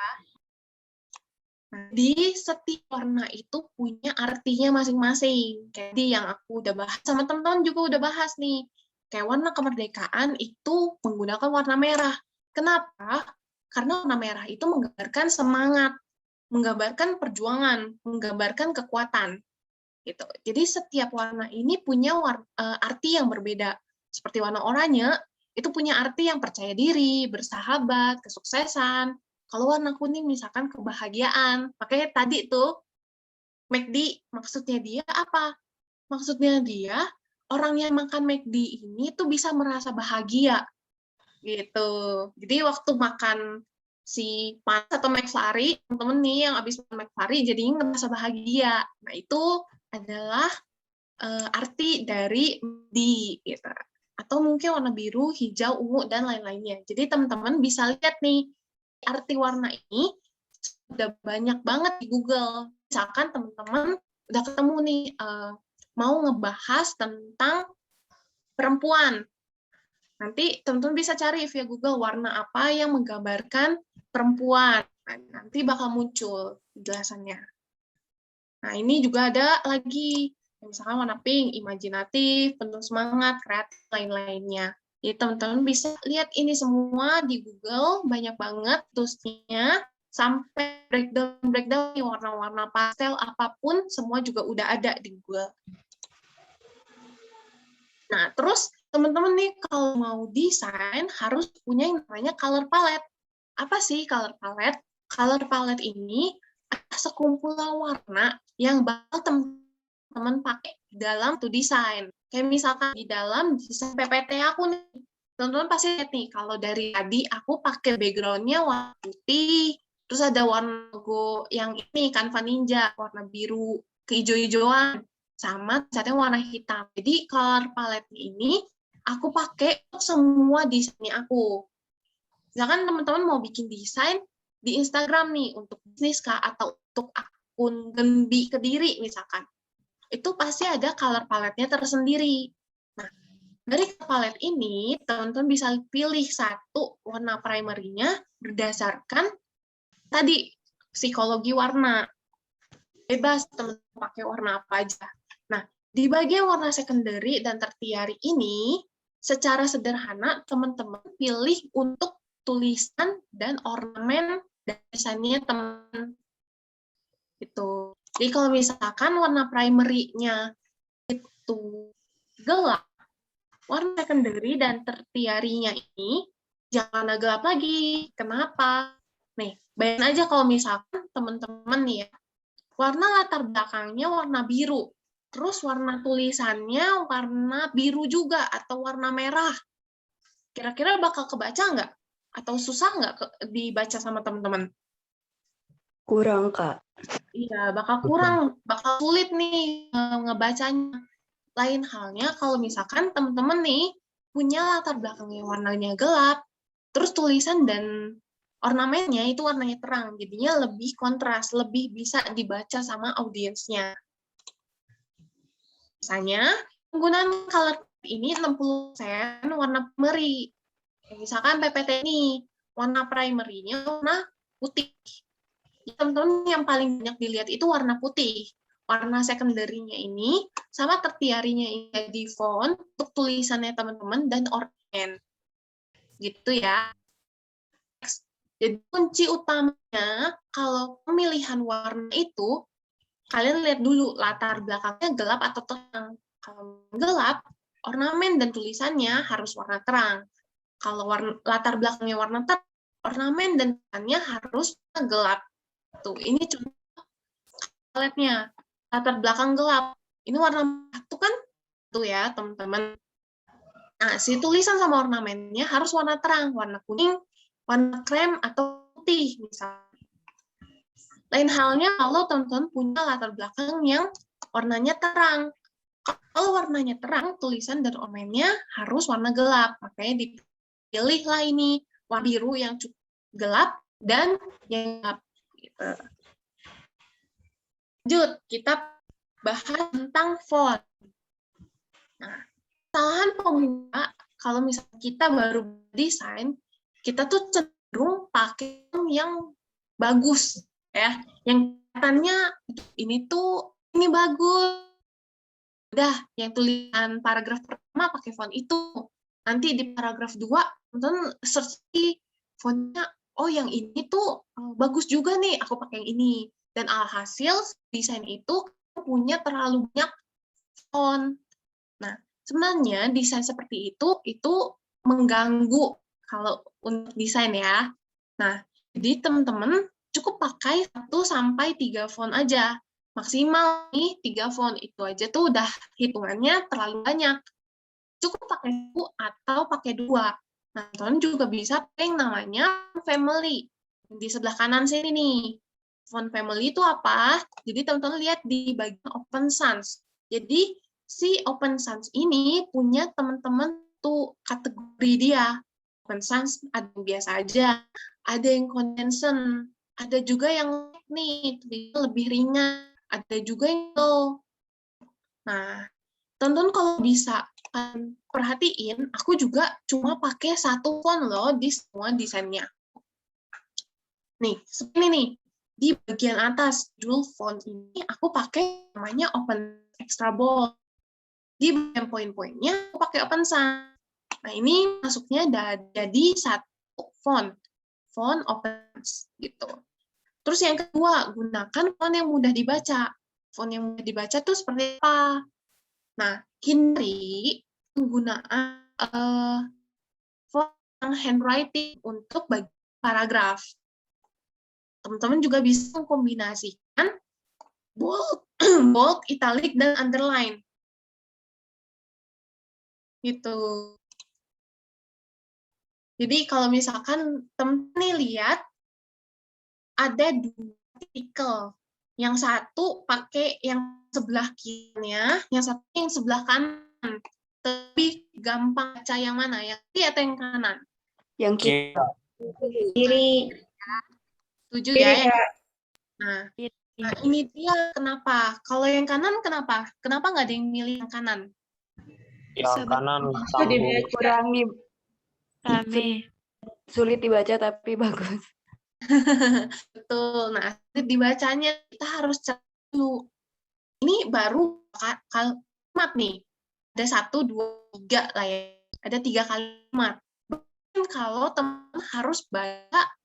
Nah, di setiap warna itu punya artinya masing-masing. Jadi yang aku udah bahas sama teman-teman juga udah bahas nih. Kayak warna kemerdekaan itu menggunakan warna merah. Kenapa? Karena warna merah itu menggambarkan semangat, menggambarkan perjuangan, menggambarkan kekuatan. Gitu. Jadi setiap warna ini punya arti yang berbeda. Seperti warna oranye, itu punya arti yang percaya diri, bersahabat, kesuksesan. Kalau warna kuning misalkan kebahagiaan. Makanya tadi tuh, McD, maksudnya dia apa? Maksudnya dia, orang yang makan McD ini tuh bisa merasa bahagia. Gitu. Jadi waktu makan si Mars atau McFlurry, teman-teman nih yang habis makan McFlurry jadinya ngerasa bahagia. Nah, itu adalah arti dari di gitu. Atau mungkin warna biru, hijau, ungu dan lain-lainnya. Jadi teman-teman bisa lihat nih arti warna ini sudah banyak banget di Google. Misalkan teman-teman udah ketemu nih mau ngebahas tentang perempuan. Nanti teman-teman bisa cari via Google warna apa yang menggambarkan perempuan. Nah, nanti bakal muncul penjelasannya. Nah, ini juga ada lagi, misalkan warna pink, imajinatif, penuh semangat, kreatif, lain-lainnya. Jadi teman-teman bisa lihat ini semua di Google, banyak banget toolsnya, sampai breakdown warna-warna pastel, apapun, semua juga udah ada di Google. Nah, terus teman-teman nih kalau mau desain harus punya yang namanya color palette. Apa sih color palette? Color palette ini adalah sekumpulan warna yang bakal teman-teman pakai dalam to desain. Kayak misalkan di dalam desain PPT aku nih, teman-teman pasti lihat nih, kalau dari tadi aku pakai background-nya warna putih, terus ada warna logo yang ini, Canva Ninja, warna biru, kehijau-hijauan, sama catnya warna hitam. Jadi color palette ini aku pakai untuk semua desainnya aku. Misalkan teman-teman mau bikin desain di Instagram nih, untuk bisnis kah, atau untuk akun Genbi Kediri misalkan. Itu pasti ada color palette-nya tersendiri. Nah, dari palette ini, teman-teman bisa pilih satu warna primary-nya berdasarkan tadi, psikologi warna. Bebas teman-teman pakai warna apa aja. Nah, di bagian warna secondary dan tertiary ini, secara sederhana, teman-teman pilih untuk tulisan dan ornamen dan desainnya teman. Gitu. Jadi kalau misalkan warna primary-nya itu gelap, warna secondary dan tertiary-nya ini jangan gelap lagi. Kenapa? Nih, bayangin aja kalau misalkan teman-teman nih ya, warna latar belakangnya warna biru, terus warna tulisannya warna biru juga atau warna merah. Kira-kira bakal kebaca nggak? Atau susah nggak dibaca sama teman-teman? Kurang, Kak. Iya, bakal kurang, bakal sulit nih ngebacanya. Lain halnya kalau misalkan teman-teman nih punya latar belakang yang warnanya gelap, terus tulisan dan ornamennya itu warnanya terang, jadinya lebih kontras, lebih bisa dibaca sama audiensnya. Misalnya, penggunaan color ini 60% warna primary. Misalkan PPT ini, warna primary-nya warna putih. teman-teman yang paling banyak dilihat itu warna putih. Warna secondary-nya ini sama tertiary-nya ini jadi font untuk tulisannya teman-teman dan ornamen. Gitu ya. Jadi kunci utamanya kalau pemilihan warna itu, kalian lihat dulu latar belakangnya gelap atau terang. Kalau gelap, ornamen dan tulisannya harus warna terang. Kalau latar belakangnya warna terang, ornamen dan tulisannya harus warna gelap. Tuh, ini contoh lihatnya. Latar belakang gelap. Ini warna merah tuh kan? Tuh ya, teman-teman. Nah, si tulisan sama ornamennya harus warna terang, warna kuning, warna krem, atau putih, misalnya. Lain halnya kalau teman-teman punya latar belakang yang warnanya terang. Kalau warnanya terang, tulisan dan ornamennya harus warna gelap. Makanya dipilihlah ini warna biru yang cukup gelap dan yang gelap. Gitu. Lanjut, kita bahas tentang font. Nah, kesalahan pemula, kalau misalnya kita baru desain, kita tuh cenderung pakai yang bagus, ya. Yang katanya ini bagus. Udah, yang tulisan paragraf pertama pakai font itu. Nanti di paragraf 2, teman-teman search fontnya, oh yang ini tuh bagus juga nih, aku pakai yang ini. Dan alhasil desain itu punya terlalu banyak font. Nah, sebenarnya desain seperti itu mengganggu kalau untuk desain ya. Nah, jadi teman-teman cukup pakai 1-3 font aja. Maksimal nih 3 font, itu aja tuh udah hitungannya terlalu banyak. Cukup pakai 1 atau pakai 2. Nah, teman-teman juga bisa pakai yang namanya family. Di sebelah kanan sini nih. Font family itu apa? Jadi teman-teman lihat di bagian Open Sans. Jadi si Open Sans ini punya teman-teman tuh kategori dia. Open Sans ada yang biasa aja, ada yang condensation, ada juga yang nih lebih ringan, ada juga yang low. Nah, teman-teman kalau bisa perhatiin, aku juga cuma pakai 1 font loh di semua desainnya. Nih, seperti ini nih. Di bagian atas jewel font ini aku pakai namanya Open Extra Bold. Di bagian poin-poinnya aku pakai Open Sans. Nah, ini masuknya jadi 1 font Open Sans gitu. Terus yang kedua, gunakan font yang mudah dibaca. Font yang mudah dibaca tuh seperti apa? Nah, hindari penggunaan font handwriting untuk bagian paragraf. Teman-teman juga bisa mengkombinasikan bold, italic, dan underline. Gitu. Jadi kalau misalkan teman-teman lihat, ada 2 artikel. Yang satu pakai yang sebelah kirinya, yang satu yang sebelah kanan. Tapi gampang baca yang mana? Yang kiri atau yang kanan? Yang kiri. Setuju ya? Nah, ini dia kenapa. Kalau yang kanan kenapa? Kenapa nggak ada yang milih yang kanan? Yang kanan Kurangi. Sulit dibaca tapi bagus. Betul. Nah, dibacanya kita harus cek dulu. Ini baru kalimat nih. Ada 1, 2, 3 lah ya. Ada 3 kalimat. Kalau teman harus baca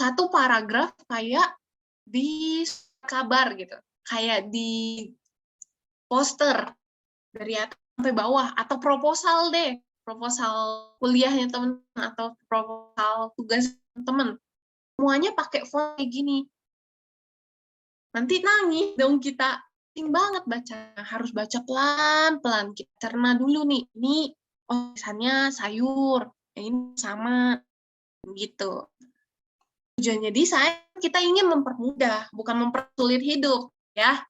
1 paragraf kayak di kabar gitu. Kayak di poster dari atas sampai bawah. Atau proposal deh. Proposal kuliahnya teman atau proposal tugas teman. Semuanya pakai font kayak gini. Nanti nangis dong kita. Penting banget baca. Harus baca pelan-pelan. Kita cerna dulu nih. Ini tulisannya sayur. Ini sama. Gitu. Tujuannya desain, kita ingin mempermudah. Bukan mempersulit hidup. Ya.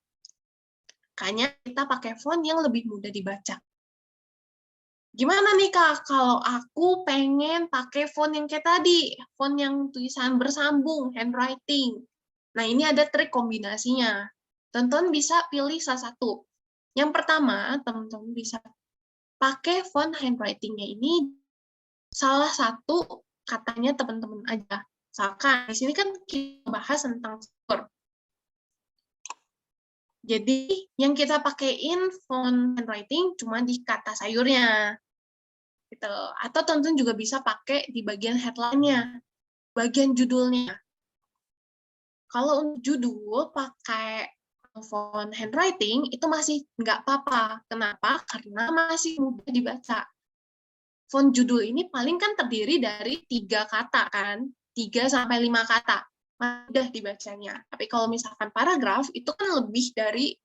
Makanya kita pakai font yang lebih mudah dibaca. Gimana nih Kak, kalau aku pengen pakai font yang kayak tadi, font yang tulisan bersambung, handwriting. Nah, ini ada trik kombinasinya. Teman-teman bisa pilih salah satu. Yang pertama, teman-teman bisa pakai font handwriting-nya ini salah satu katanya teman-teman aja. Misalkan di sini kan kita bahas tentang sayur. Jadi yang kita pakaiin font handwriting cuma di kata sayurnya. Gitu. Atau teman-teman juga bisa pakai di bagian headline-nya, bagian judulnya. Kalau untuk judul pakai font handwriting itu masih nggak apa-apa. Kenapa? Karena masih mudah dibaca. Font judul ini paling kan terdiri dari 3 kata kan, 3 sampai 5 kata. Mudah dibacanya. Tapi kalau misalkan paragraf itu kan lebih dari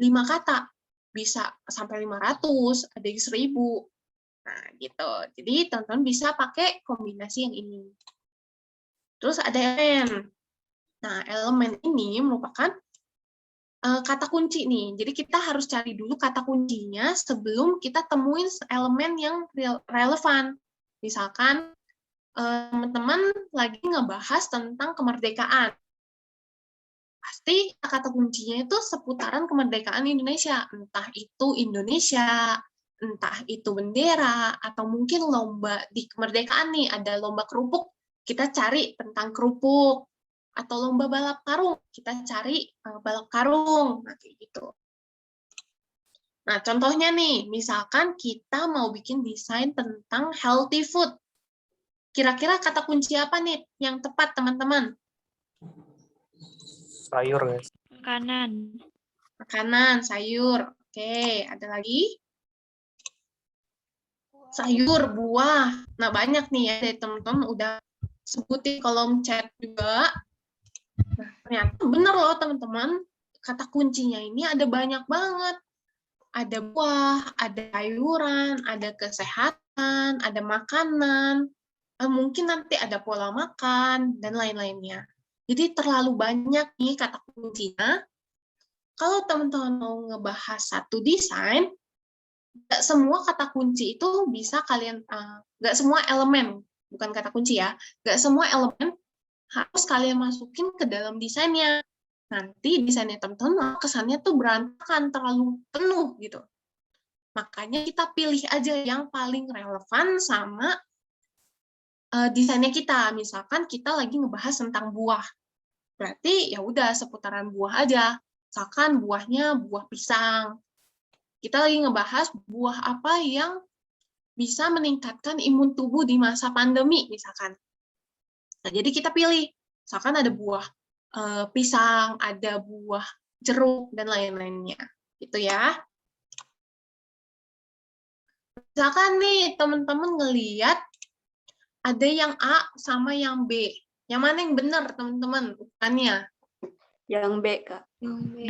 5 kata. Bisa sampai 500, ada yang 1000. Nah, gitu. Jadi teman-teman bisa pakai kombinasi yang ini. Terus ada elemen. Nah, elemen ini merupakan kata kunci nih. Jadi kita harus cari dulu kata kuncinya sebelum kita temuin elemen yang relevan. Misalkan teman-teman lagi ngebahas tentang kemerdekaan. Pasti kata kuncinya itu seputaran kemerdekaan Indonesia. Entah itu Indonesia, entah itu bendera, atau mungkin lomba di kemerdekaan nih, ada lomba kerupuk, kita cari tentang kerupuk. Atau lomba balap karung, kita cari balap karung, nah kayak gitu. Nah, contohnya nih, misalkan kita mau bikin desain tentang healthy food. Kira-kira kata kunci apa nih yang tepat, teman-teman? Sayur, guys. Makanan. Makanan, sayur. Oke, ada lagi? Sayur, buah. Nah, banyak nih ya dari teman-teman udah sebutin kolom chat juga. Nah, ternyata bener loh teman-teman, kata kuncinya ini ada banyak banget. Ada buah, ada sayuran, ada kesehatan, ada makanan, mungkin nanti ada pola makan, dan lain-lainnya. Jadi terlalu banyak nih kata kuncinya. Kalau teman-teman mau ngebahas satu desain, nggak semua kata kunci itu bisa kalian, nggak semua elemen, bukan kata kunci ya, nggak semua elemen harus kalian masukin ke dalam desainnya. Nanti desainnya teman-teman kesannya tuh berantakan, terlalu penuh gitu. Makanya kita pilih aja yang paling relevan sama desainnya kita. Misalkan kita lagi ngebahas tentang buah. Berarti ya udah seputaran buah aja. Misalkan buahnya buah pisang. Kita lagi ngebahas buah apa yang bisa meningkatkan imun tubuh di masa pandemi misalkan. Nah, jadi kita pilih, misalkan ada buah pisang, ada buah jeruk, dan lain-lainnya. Gitu ya. Misalkan nih, teman-teman ngeliat ada yang A sama yang B. Yang mana yang benar, teman-teman? Bukannya? Yang B, Kak. B.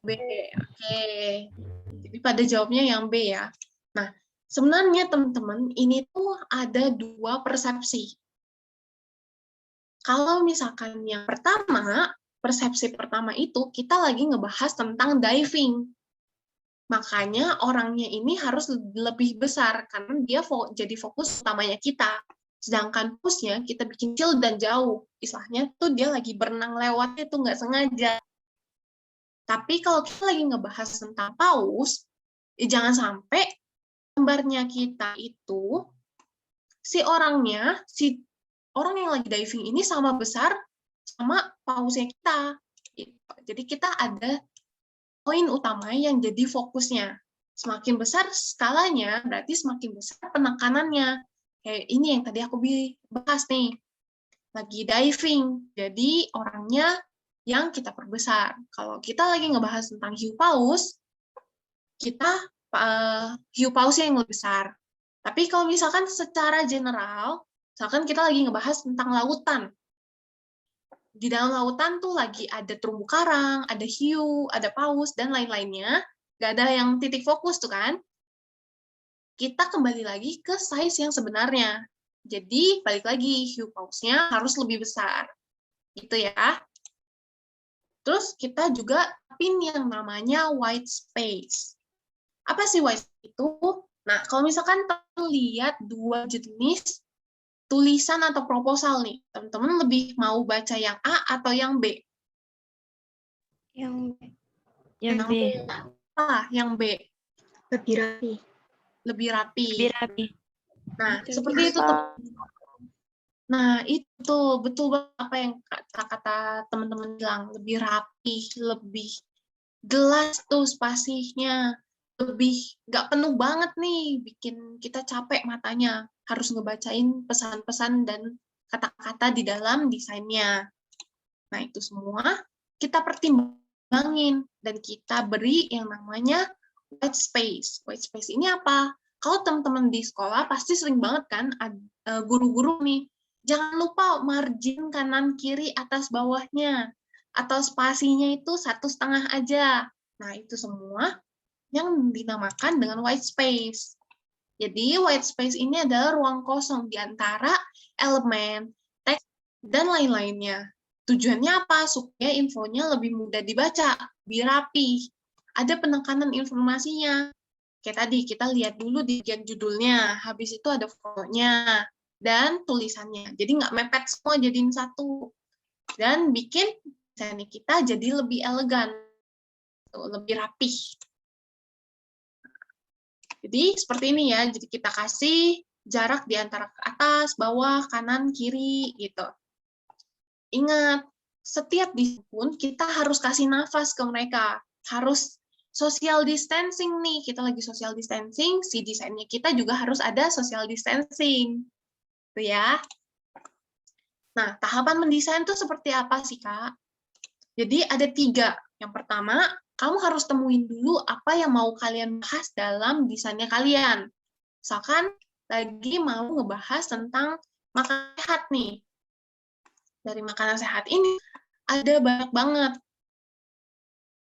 B, oke. Jadi pada jawabnya yang B ya. Nah, sebenarnya teman-teman, ini tuh ada 2 persepsi. Kalau misalkan yang pertama, persepsi pertama itu kita lagi ngebahas tentang diving. Makanya orangnya ini harus lebih besar karena dia jadi fokus utamanya kita. Sedangkan pausnya kita bikin kecil dan jauh. Istilahnya tuh dia lagi berenang lewatnya tuh nggak sengaja. Tapi kalau kita lagi ngebahas tentang paus, jangan sampai gambarnya kita itu si orang yang lagi diving ini sama besar sama pausnya kita. Jadi kita ada poin utama yang jadi fokusnya. Semakin besar skalanya, berarti semakin besar penekanannya. Kayak ini yang tadi aku bahas nih. Lagi diving, jadi orangnya yang kita perbesar. Kalau kita lagi ngebahas tentang hiu paus, kita hiu pausnya yang lebih besar. Tapi kalau misalkan secara general, misalkan kita lagi ngebahas tentang lautan. Di dalam lautan tuh lagi ada terumbu karang, ada hiu, ada paus, dan lain-lainnya. Nggak ada yang titik fokus tuh kan. Kita kembali lagi ke size yang sebenarnya. Jadi, balik lagi, hiu pausnya harus lebih besar. Gitu ya. Terus kita juga pin yang namanya white space. Apa sih white space itu? Nah, kalau misalkan teman lihat 2 jenis tulisan atau proposal nih, teman-teman lebih mau baca yang A atau yang B? Yang B. Yang B. Yang B. Lebih rapi. Lebih rapi. Lebih rapi. Nah, Betul. seperti itu. Nah, itu betul banget apa yang kata teman-teman bilang, lebih rapi, lebih jelas tuh spasinya, lebih nggak penuh banget nih, bikin kita capek matanya, harus ngebacain pesan-pesan dan kata-kata di dalam desainnya. Nah, itu semua kita pertimbangin dan kita beri yang namanya white space. White space ini apa? Kalau teman-teman di sekolah pasti sering banget kan guru-guru nih, jangan lupa margin kanan kiri atas bawahnya atau spasinya itu 1,5 aja. Nah, itu semua yang dinamakan dengan white space. Jadi white space ini adalah ruang kosong di antara elemen, teks, dan lain-lainnya. Tujuannya apa? Supaya infonya lebih mudah dibaca, lebih rapi. Ada penekanan informasinya. Kayak tadi, kita lihat dulu di bagian judulnya, habis itu ada fotonya, dan tulisannya. Jadi nggak mepet semua jadiin satu. Dan bikin desain kita jadi lebih elegan, lebih rapih. Jadi seperti ini ya, jadi kita kasih jarak di antara ke atas, bawah, kanan, kiri, gitu. Ingat, setiap dispun kita harus kasih nafas ke mereka. Harus social distancing nih, kita lagi social distancing, si desainnya kita juga harus ada social distancing. Tuh ya. Nah, tahapan mendesain itu seperti apa sih, Kak? Jadi ada 3. Yang pertama, kamu harus temuin dulu apa yang mau kalian bahas dalam desainnya kalian. Misalkan lagi mau ngebahas tentang makanan sehat nih. Dari makanan sehat ini ada banyak banget.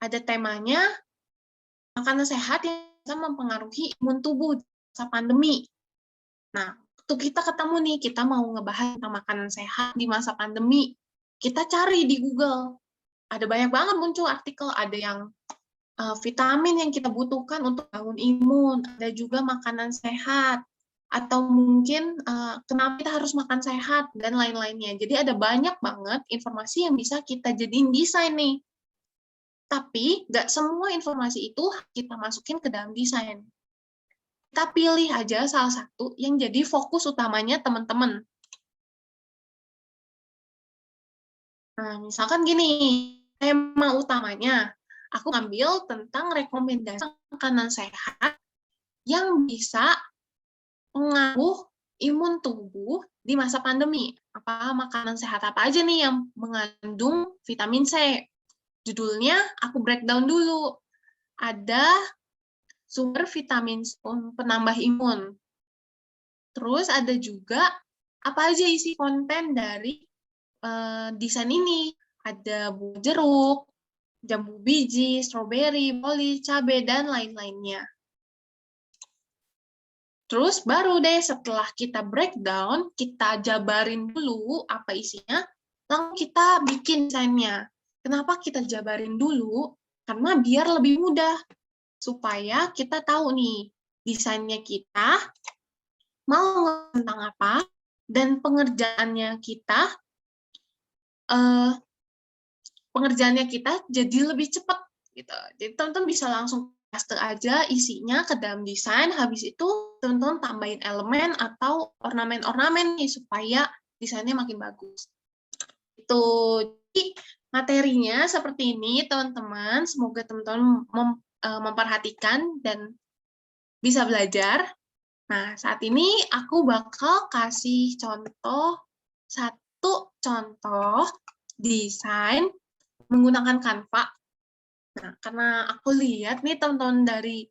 Ada temanya, makanan sehat yang bisa mempengaruhi imun tubuh di masa pandemi. Nah, waktu kita ketemu nih, kita mau ngebahas tentang makanan sehat di masa pandemi. Kita cari di Google. Ada banyak banget muncul artikel, ada yang vitamin yang kita butuhkan untuk bangun imun, ada juga makanan sehat, atau mungkin kenapa kita harus makan sehat, dan lain-lainnya. Jadi ada banyak banget informasi yang bisa kita jadiin desain nih. Tapi nggak semua informasi itu kita masukin ke dalam desain. Kita pilih aja salah satu yang jadi fokus utamanya teman-teman. Nah, misalkan gini, tema utamanya, aku ambil tentang rekomendasi makanan sehat yang bisa mengaruh imun tubuh di masa pandemi. Apa makanan sehat apa aja nih yang mengandung vitamin C? Judulnya aku breakdown dulu. Ada sumber vitamin penambah imun. Terus ada juga apa aja isi konten dari desain ini. Ada buah jeruk, jambu biji, stroberi, brokoli, cabai, dan lain-lainnya. Terus baru deh setelah kita breakdown, kita jabarin dulu apa isinya, lalu kita bikin desainnya. Kenapa kita jabarin dulu? Karena biar lebih mudah. Supaya kita tahu nih, desainnya kita mau tentang apa, dan pengerjaannya kita jadi lebih cepat gitu. Jadi teman-teman bisa langsung paste aja isinya ke dalam desain, habis itu teman-teman tambahin elemen atau ornamen-ornamen nih supaya desainnya makin bagus. Itu jadi materinya seperti ini teman-teman. Semoga teman-teman memperhatikan dan bisa belajar. Nah, saat ini aku bakal kasih satu contoh desain menggunakan Canva. Nah, karena aku lihat nih teman-teman dari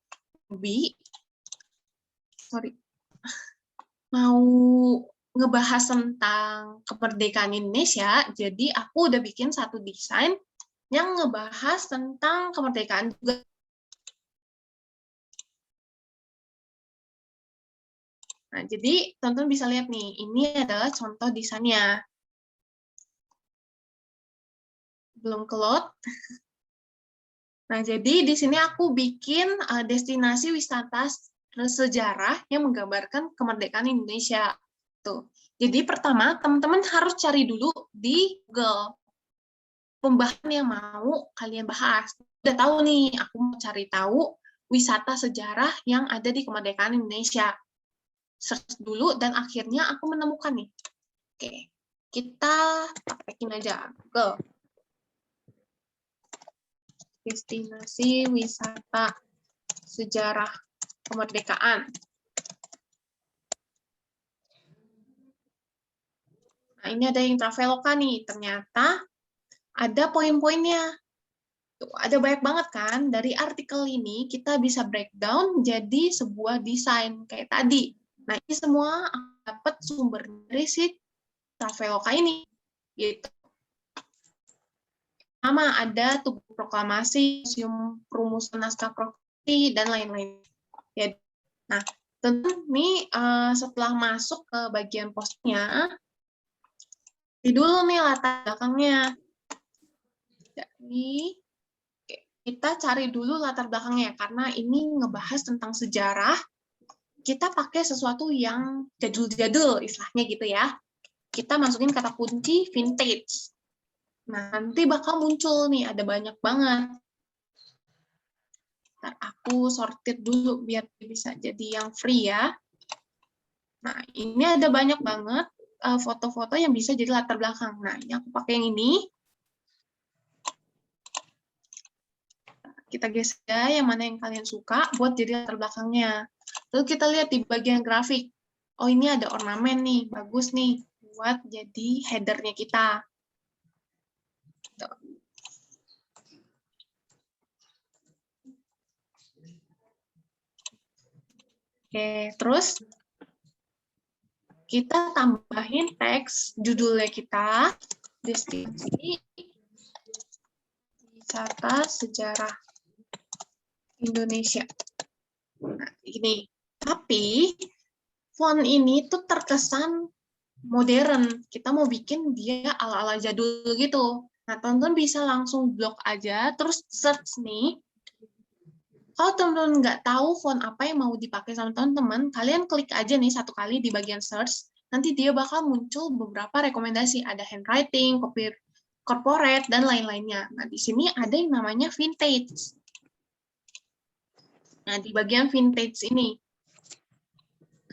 mau ngebahas tentang kemerdekaan Indonesia, jadi aku udah bikin satu desain yang ngebahas tentang kemerdekaan juga. Nah, jadi teman-teman bisa lihat nih, ini adalah contoh desainnya. Belum keload. Nah, jadi di sini aku bikin destinasi wisata sejarah yang menggambarkan kemerdekaan Indonesia. Tuh. Jadi pertama, teman-teman harus cari dulu di Google pembahasan yang mau kalian bahas. Udah tahu nih, aku mau cari tahu wisata sejarah yang ada di kemerdekaan Indonesia. Search dulu dan akhirnya aku menemukan nih. Oke, kita praktekin aja. Go. Destinasi wisata sejarah kemerdekaan. Nah, ini ada yang Traveloka nih. Ternyata ada poin-poinnya. Tuh, ada banyak banget kan. Dari artikel ini kita bisa breakdown jadi sebuah desain kayak tadi. Nah, ini semua dapat sumber dari si Traveloka ini. Gitu. Sama ada tubuh proklamasi, museum perumusan naskah proklamasi, dan lain-lain. Ya. Nah, tentu nih setelah masuk ke bagian posnya, dulu nih latar belakangnya. Jadi, kita cari dulu latar belakangnya, karena ini ngebahas tentang sejarah, kita pakai sesuatu yang jadul-jadul, istilahnya gitu ya. Kita masukin kata kunci vintage. Nah, nanti bakal muncul nih, ada banyak banget. Ntar aku sortir dulu biar bisa jadi yang free ya. Nah, ini ada banyak banget foto-foto yang bisa jadi latar belakang. Nah, ini aku pakai yang ini. Kita geser yang mana yang kalian suka buat jadi latar belakangnya. Lalu kita lihat di bagian grafik. Oh, ini ada ornamen nih, bagus nih buat jadi header-nya kita. Oke, terus kita tambahin teks judulnya kita, destinasi wisata sejarah Indonesia. Nah, ini. Tapi font ini tuh terkesan modern. Kita mau bikin dia ala-ala jadul gitu. Nah, teman-teman bisa langsung blok aja, terus search nih. Kalau teman-teman nggak tahu font apa yang mau dipakai sama teman-teman, kalian klik aja nih satu kali di bagian search, nanti dia bakal muncul beberapa rekomendasi. Ada handwriting, copy corporate, dan lain-lainnya. Nah, di sini ada yang namanya vintage. Nah, di bagian vintage ini,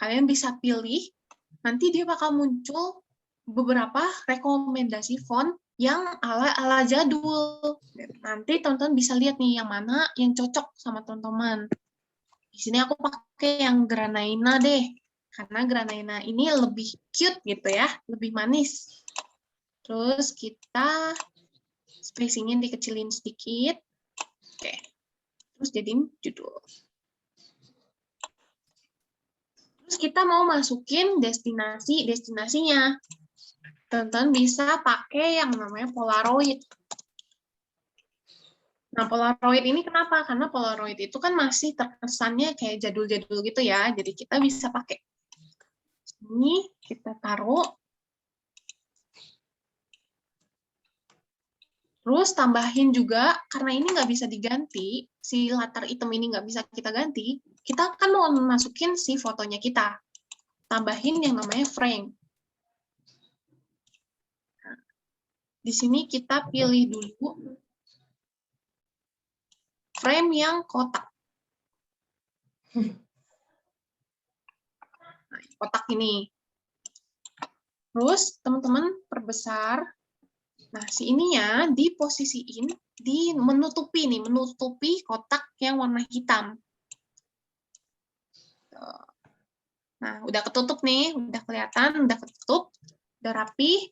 kalian bisa pilih, nanti dia bakal muncul beberapa rekomendasi font yang ala-ala jadul. Nanti teman-teman bisa lihat nih yang mana yang cocok sama teman-teman. Di sini aku pakai yang Granaina deh, karena Granaina ini lebih cute gitu ya, lebih manis. Terus kita spacing-nya dikecilin sedikit. Oke. Terus jadiin judul. Terus kita mau masukin destinasinya. Teman-teman bisa pakai yang namanya Polaroid. Nah, Polaroid ini kenapa? Karena Polaroid itu kan masih terkesannya kayak jadul-jadul gitu ya. Jadi kita bisa pakai. Ini kita taruh. Terus tambahin juga, karena ini nggak bisa diganti, si latar hitam ini nggak bisa kita ganti, kita kan mau masukin si fotonya kita. Tambahin yang namanya frame. Di sini kita pilih dulu frame yang kotak. Nah, kotak ini. Terus teman-teman perbesar. Nah, si ininya diposisiin, menutupi kotak yang warna hitam. Nah, udah ketutup nih, udah kelihatan, udah ketutup, udah rapi.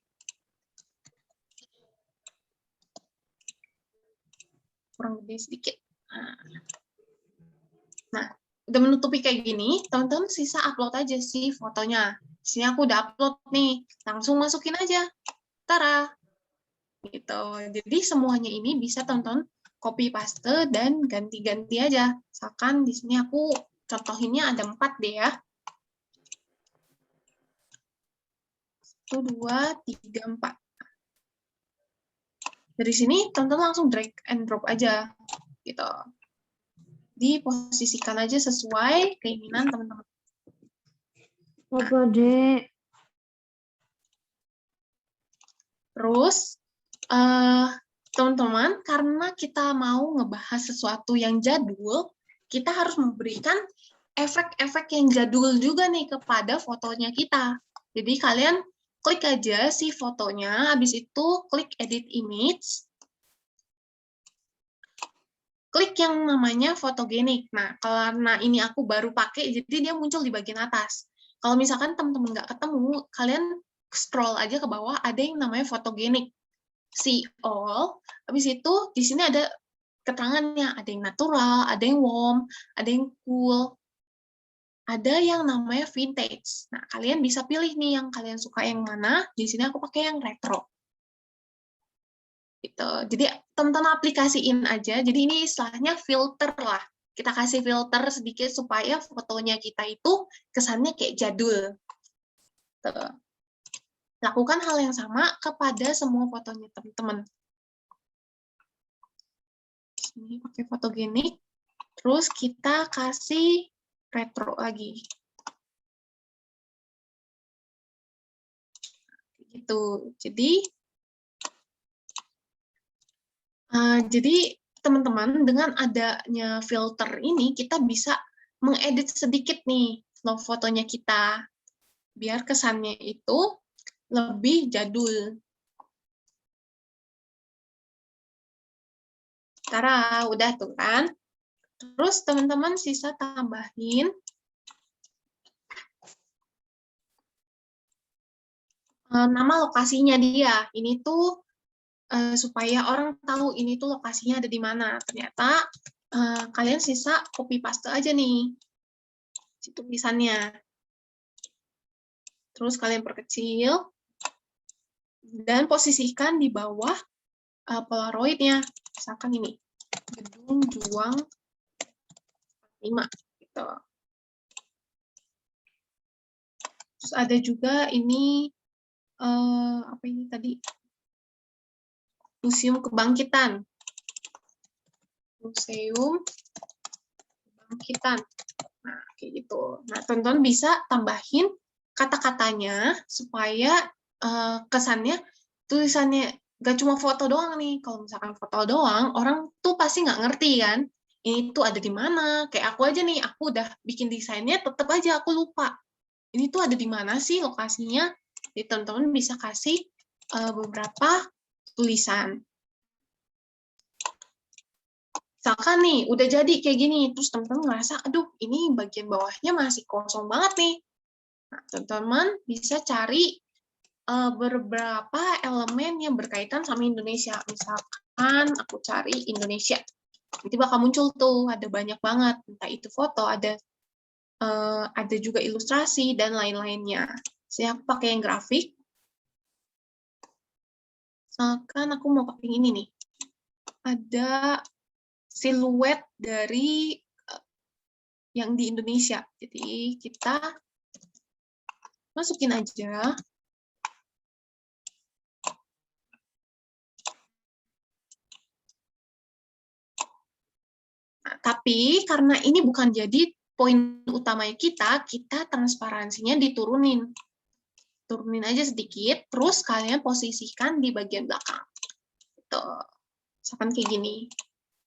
Kurang gede sedikit. Nah, udah menutupi kayak gini, teman-teman sisa upload aja sih fotonya. Di sini aku udah upload nih, langsung masukin aja. Tara. Gitu. Jadi semuanya ini bisa teman-teman copy paste dan ganti-ganti aja. Misalkan di sini aku contohinnya ada 4 deh ya. 1, 2, 3, 4. Dari sini teman-teman langsung drag and drop aja gitu. Diposisikan aja sesuai keinginan teman-teman. Apa, Dek? Terus teman-teman, karena kita mau ngebahas sesuatu yang jadul, kita harus memberikan efek-efek yang jadul juga nih kepada fotonya kita. Jadi kalian klik aja si fotonya, habis itu klik edit image, klik yang namanya fotogenik. Nah, karena ini aku baru pakai, jadi dia muncul di bagian atas. Kalau misalkan teman-teman nggak ketemu, kalian scroll aja ke bawah, ada yang namanya fotogenik. See all, habis itu di sini ada keterangannya, ada yang natural, ada yang warm, ada yang cool, ada yang namanya vintage. Nah, kalian bisa pilih nih yang kalian suka yang mana. Di sini aku pakai yang retro. Gitu. Jadi teman-teman aplikasiin aja. Jadi ini istilahnya filter lah. Kita kasih filter sedikit supaya fotonya kita itu kesannya kayak jadul. Tuh. Lakukan hal yang sama kepada semua fotonya teman-teman. Ini pakai fotogenik. Terus kita kasih retro lagi. Gitu. Jadi teman-teman, dengan adanya filter ini kita bisa mengedit sedikit nih fotonya kita biar kesannya itu lebih jadul. Tara, udah tuh kan? Terus teman-teman sisa tambahin nama lokasinya dia. Ini tuh supaya orang tahu ini tuh lokasinya ada di mana. Ternyata kalian sisa copy paste aja nih si tulisannya. Terus kalian perkecil dan posisikan di bawah Polaroid-nya. Misalkan ini, Gedung Juang 5. Gitu. Terus ada juga ini, apa ini tadi? Museum Kebangkitan. Museum Kebangkitan. Nah, kayak gitu. Nah, teman-teman bisa tambahin kata-katanya supaya kesannya, tulisannya gak cuma foto doang nih. Kalau misalkan foto doang, orang tuh pasti nggak ngerti kan. Ini tuh ada di mana. Kayak aku aja nih, aku udah bikin desainnya, tetap aja aku lupa. Ini tuh ada di mana sih lokasinya. Jadi teman-teman bisa kasih beberapa tulisan. Misalkan nih, udah jadi kayak gini, terus teman-teman ngerasa, aduh, ini bagian bawahnya masih kosong banget nih. Nah, teman-teman bisa cari beberapa elemen yang berkaitan sama Indonesia. Misalkan aku cari Indonesia, nanti bakal muncul tuh, ada banyak banget, entah itu foto, ada juga ilustrasi, dan lain-lainnya. Saya aku pakai yang grafik. Misalkan aku mau pakai ini nih. Ada siluet dari yang di Indonesia. Jadi kita masukin aja. Nah, tapi karena ini bukan jadi poin utamanya kita transparansinya diturunin. Turunin aja sedikit, terus kalian posisikan di bagian belakang. Gitu. Misalkan kayak gini.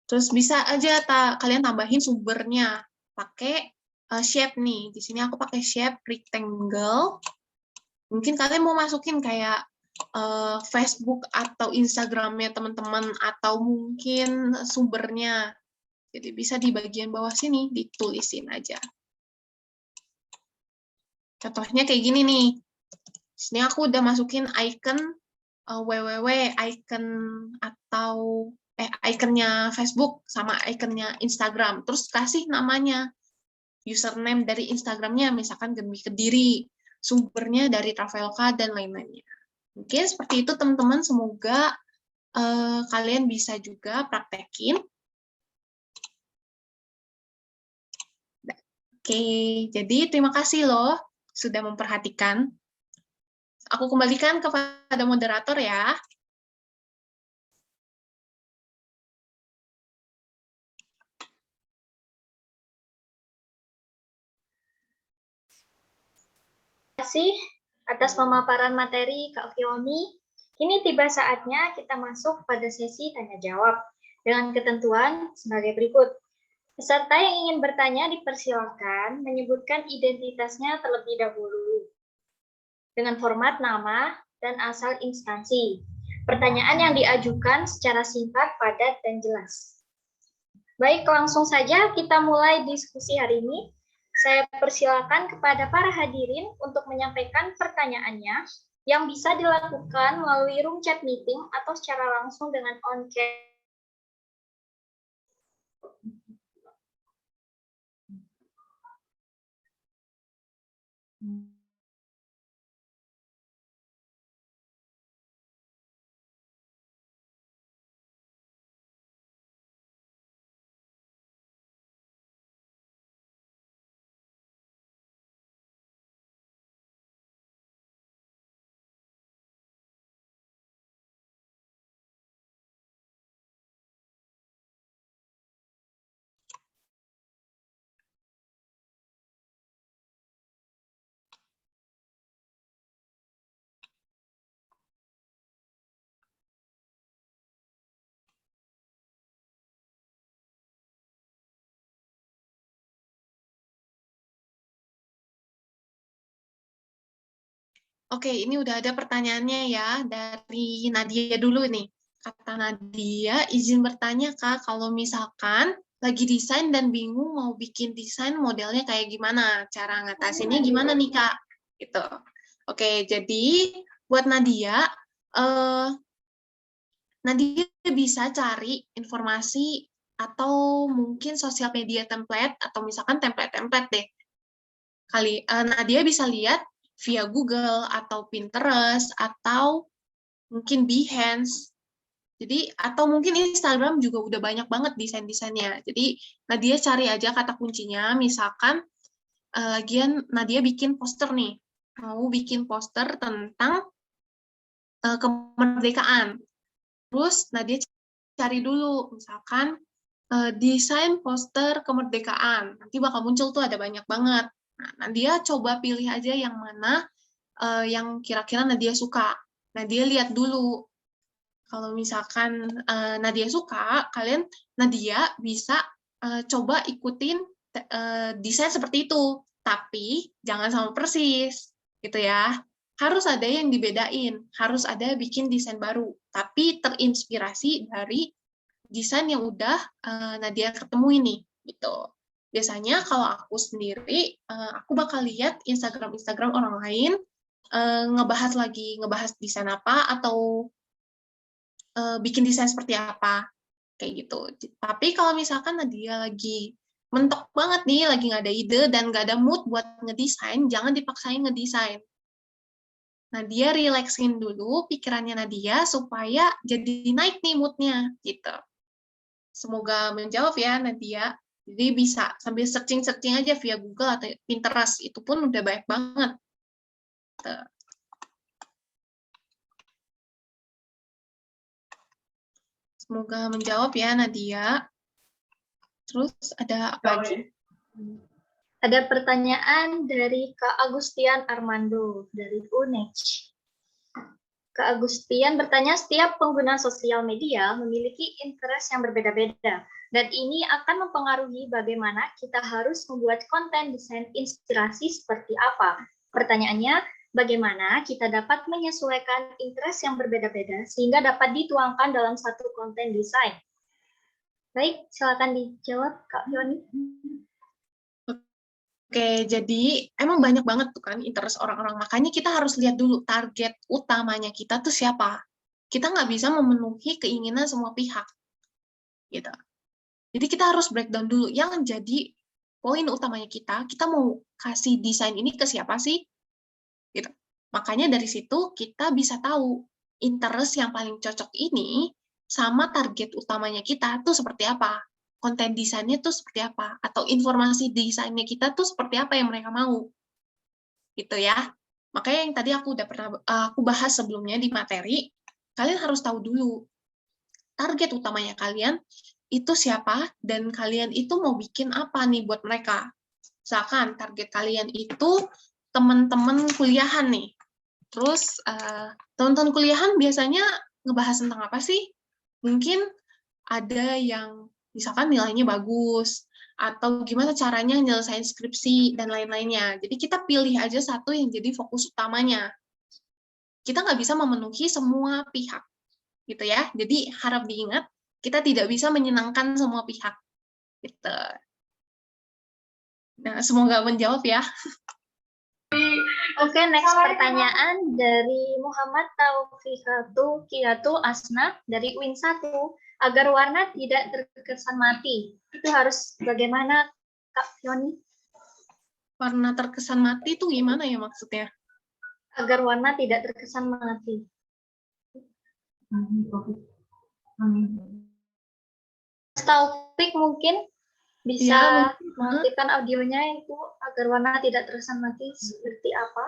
Terus bisa aja kalian tambahin sumbernya pakai shape nih. Di sini aku pakai shape rectangle. Mungkin kalian mau masukin kayak Facebook atau Instagramnya teman-teman, atau mungkin sumbernya. Jadi bisa di bagian bawah sini ditulisin aja. Contohnya kayak gini nih. Di sini aku udah masukin icon icon atau ikonnya Facebook sama ikonnya Instagram, terus kasih namanya, username dari Instagramnya, misalkan Gemi Kediri, sumbernya dari Traveloka, dan lain-lainnya. Mungkin seperti itu teman-teman, semoga kalian bisa juga praktekin. Oke, jadi terima kasih loh sudah memperhatikan. Aku kembalikan kepada moderator ya. Terima kasih atas pemaparan materi Kak Fiomi. Kini tiba saatnya kita masuk pada sesi tanya-jawab dengan ketentuan sebagai berikut. Peserta yang ingin bertanya dipersilakan menyebutkan identitasnya terlebih dahulu. dengan format nama dan asal instansi. Pertanyaan yang diajukan secara singkat, padat, dan jelas. Baik, langsung saja kita mulai diskusi hari ini. Saya persilakan kepada para hadirin untuk menyampaikan pertanyaannya yang bisa dilakukan melalui room chat meeting atau secara langsung dengan on-cam. Oke, ini udah ada pertanyaannya ya dari Nadia dulu nih. Kata Nadia, izin bertanya Kak, kalau misalkan lagi desain dan bingung mau bikin desain modelnya kayak gimana, cara ngatasinnya gimana nih Kak? Gitu. Oke, jadi buat Nadia, Nadia bisa cari informasi atau mungkin sosial media template atau misalkan template-template deh. Nadia bisa lihat via Google atau Pinterest atau mungkin Behance. Jadi atau mungkin Instagram juga udah banyak banget desain-desainnya. Jadi Nadia cari aja kata kuncinya, misalkan lagian Nadia bikin poster nih. Mau bikin poster tentang kemerdekaan. Terus Nadia cari dulu misalkan desain poster kemerdekaan. Nanti bakal muncul tuh ada banyak banget. Nah, Nadia coba pilih aja yang mana yang kira-kira Nadia suka. Nadia lihat dulu. Kalau misalkan Nadia suka, Nadia bisa coba ikutin desain seperti itu. Tapi jangan sama persis, gitu ya. Harus ada yang dibedain, harus ada bikin desain baru. Tapi terinspirasi dari desain yang udah Nadia ketemu ini, gitu. Biasanya kalau aku sendiri, aku bakal lihat Instagram orang lain, ngebahas desain apa, atau bikin desain seperti apa, kayak gitu. Tapi kalau misalkan Nadia lagi mentok banget nih, lagi nggak ada ide dan nggak ada mood buat ngedesain, jangan dipaksain ngedesain. Nadia relaxin dulu pikirannya Nadia supaya jadi naik nih moodnya, gitu. Semoga menjawab ya Nadia. Jadi bisa sambil searching-searching aja via Google atau Pinterest, itu pun udah banyak banget. Semoga menjawab ya Nadia. Terus ada apa lagi? Ada pertanyaan dari Kak Agustian Armando dari UNEJ. Kak Agustian bertanya, setiap pengguna sosial media memiliki interest yang berbeda-beda, dan ini akan mempengaruhi bagaimana kita harus membuat konten desain inspirasi seperti apa. Pertanyaannya, bagaimana kita dapat menyesuaikan interest yang berbeda-beda sehingga dapat dituangkan dalam satu konten desain? Baik, silakan dijawab Kak Yoni. Oke, jadi emang banyak banget tuh kan interest orang-orang. Makanya kita harus lihat dulu target utamanya kita tuh siapa. Kita nggak bisa memenuhi keinginan semua pihak. Gitu. Jadi kita harus breakdown dulu. Yang jadi poin utamanya kita mau kasih desain ini ke siapa sih? Gitu. Makanya dari situ kita bisa tahu interest yang paling cocok ini sama target utamanya kita tuh seperti apa. Konten desainnya tuh seperti apa, atau informasi desainnya kita tuh seperti apa yang mereka mau, gitu ya. Makanya yang tadi aku udah pernah aku bahas sebelumnya di materi, kalian harus tahu dulu target utamanya kalian itu siapa, dan kalian itu mau bikin apa nih buat mereka. Misalkan target kalian itu teman-teman kuliahan nih, terus teman-teman kuliahan biasanya ngebahas tentang apa sih? Mungkin ada yang misalkan nilainya bagus, atau gimana caranya nyelesain skripsi, dan lain-lainnya. Jadi kita pilih aja satu yang jadi fokus utamanya. kita nggak bisa memenuhi semua pihak, gitu ya. Jadi harap diingat, kita tidak bisa menyenangkan semua pihak, gitu. Nah, semoga menjawab ya. Oke, next pertanyaan dari Muhammad Taufiqatu Asna dari Win 1. Agar warna tidak terkesan mati, itu harus bagaimana, Kak Fioni? Warna terkesan mati itu gimana ya maksudnya? Agar warna tidak terkesan mati. Taufik mungkin bisa Ya, mengaktifkan audionya itu agar warna tidak terkesan mati seperti apa?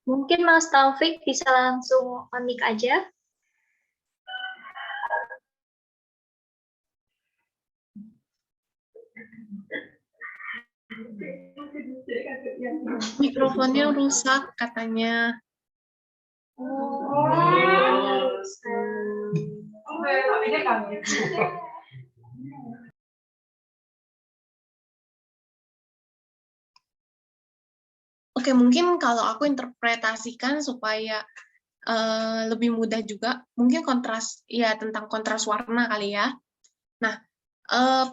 Mungkin Mas Taufik bisa langsung on-mic aja. mikrofonnya rusak katanya. Oke, mungkin kalau aku interpretasikan supaya lebih mudah juga, mungkin kontras, ya tentang kontras warna kali ya. Nah,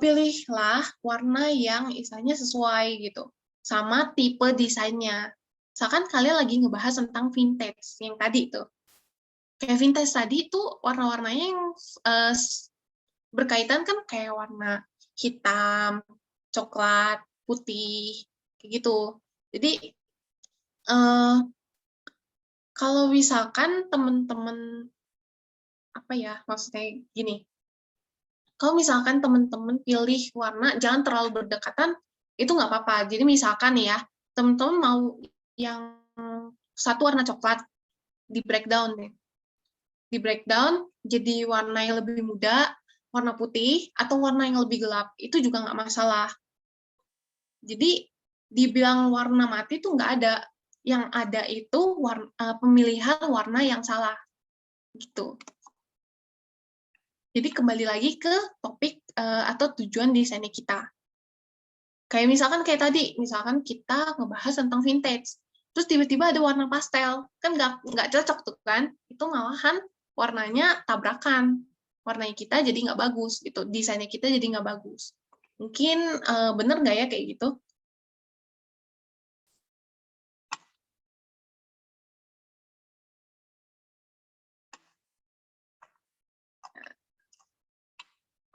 pilihlah warna yang istilahnya sesuai gitu, sama tipe desainnya. Misalkan kalian lagi ngebahas tentang vintage, yang tadi tuh. Kayak vintage tadi tuh warna-warnanya yang berkaitan kan kayak warna hitam, coklat, putih, kayak gitu. Jadi, kalau misalkan teman-teman, apa ya, maksudnya gini, kalau misalkan teman-teman pilih warna, jangan terlalu berdekatan, itu nggak apa-apa. Jadi misalkan ya, teman-teman mau yang satu warna coklat, di breakdown deh. Di breakdown, jadi warna yang lebih muda, warna putih, atau warna yang lebih gelap. Itu juga nggak masalah. Jadi, dibilang warna mati itu nggak ada. Yang ada itu pemilihan warna yang salah. Gitu. Jadi kembali lagi ke topik atau tujuan desainnya kita. Kayak misalkan kayak tadi, misalkan kita ngebahas tentang vintage, terus tiba-tiba ada warna pastel, kan nggak cocok tuh kan? Itu malahan warnanya tabrakan, warnanya kita jadi nggak bagus gitu, desainnya kita jadi nggak bagus. Mungkin bener nggak ya kayak gitu?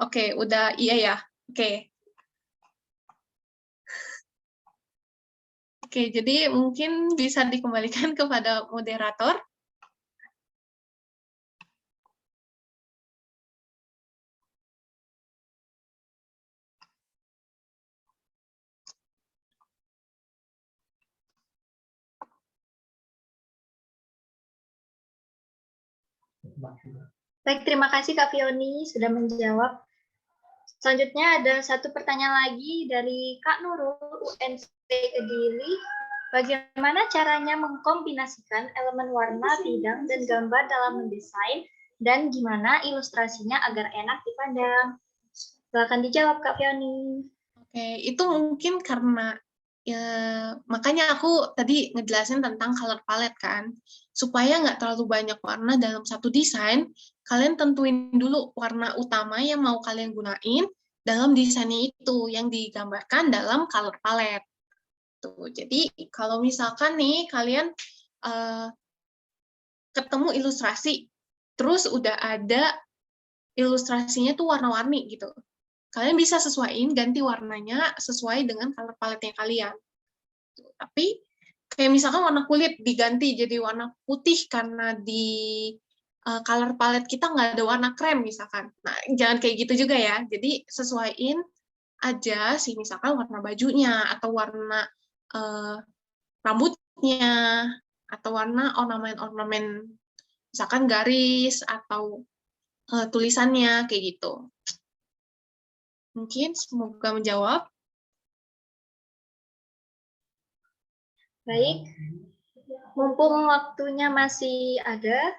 Oke, udah iya ya. Oke. Oke, jadi mungkin bisa dikembalikan kepada moderator. Baik, terima kasih Kak Fioni sudah menjawab. Selanjutnya ada satu pertanyaan lagi dari Kak Nurul, UNC Kediri. Bagaimana caranya mengkombinasikan elemen warna, bidang, dan gambar dalam mendesain, dan gimana ilustrasinya agar enak dipandang? Silakan dijawab Kak Fioni. Oke, itu mungkin karena ya, makanya aku tadi ngejelasin tentang color palette kan, supaya nggak terlalu banyak warna dalam satu desain, kalian tentuin dulu warna utama yang mau kalian gunain dalam desainnya itu, yang digambarkan dalam color palette. Tuh, jadi kalau misalkan nih kalian ketemu ilustrasi, terus udah ada ilustrasinya tuh warna-warni gitu, kalian bisa sesuaiin ganti warnanya sesuai dengan color palette-nya kalian. Tapi kayak misalkan warna kulit diganti jadi warna putih karena di color palette kita nggak ada warna krem misalkan. Nah, jangan kayak gitu juga ya. Jadi sesuaiin aja sih misalkan warna bajunya atau warna rambutnya atau warna ornamen-ornamen misalkan garis atau tulisannya kayak gitu. Mungkin semoga menjawab. Baik, mumpung waktunya masih ada,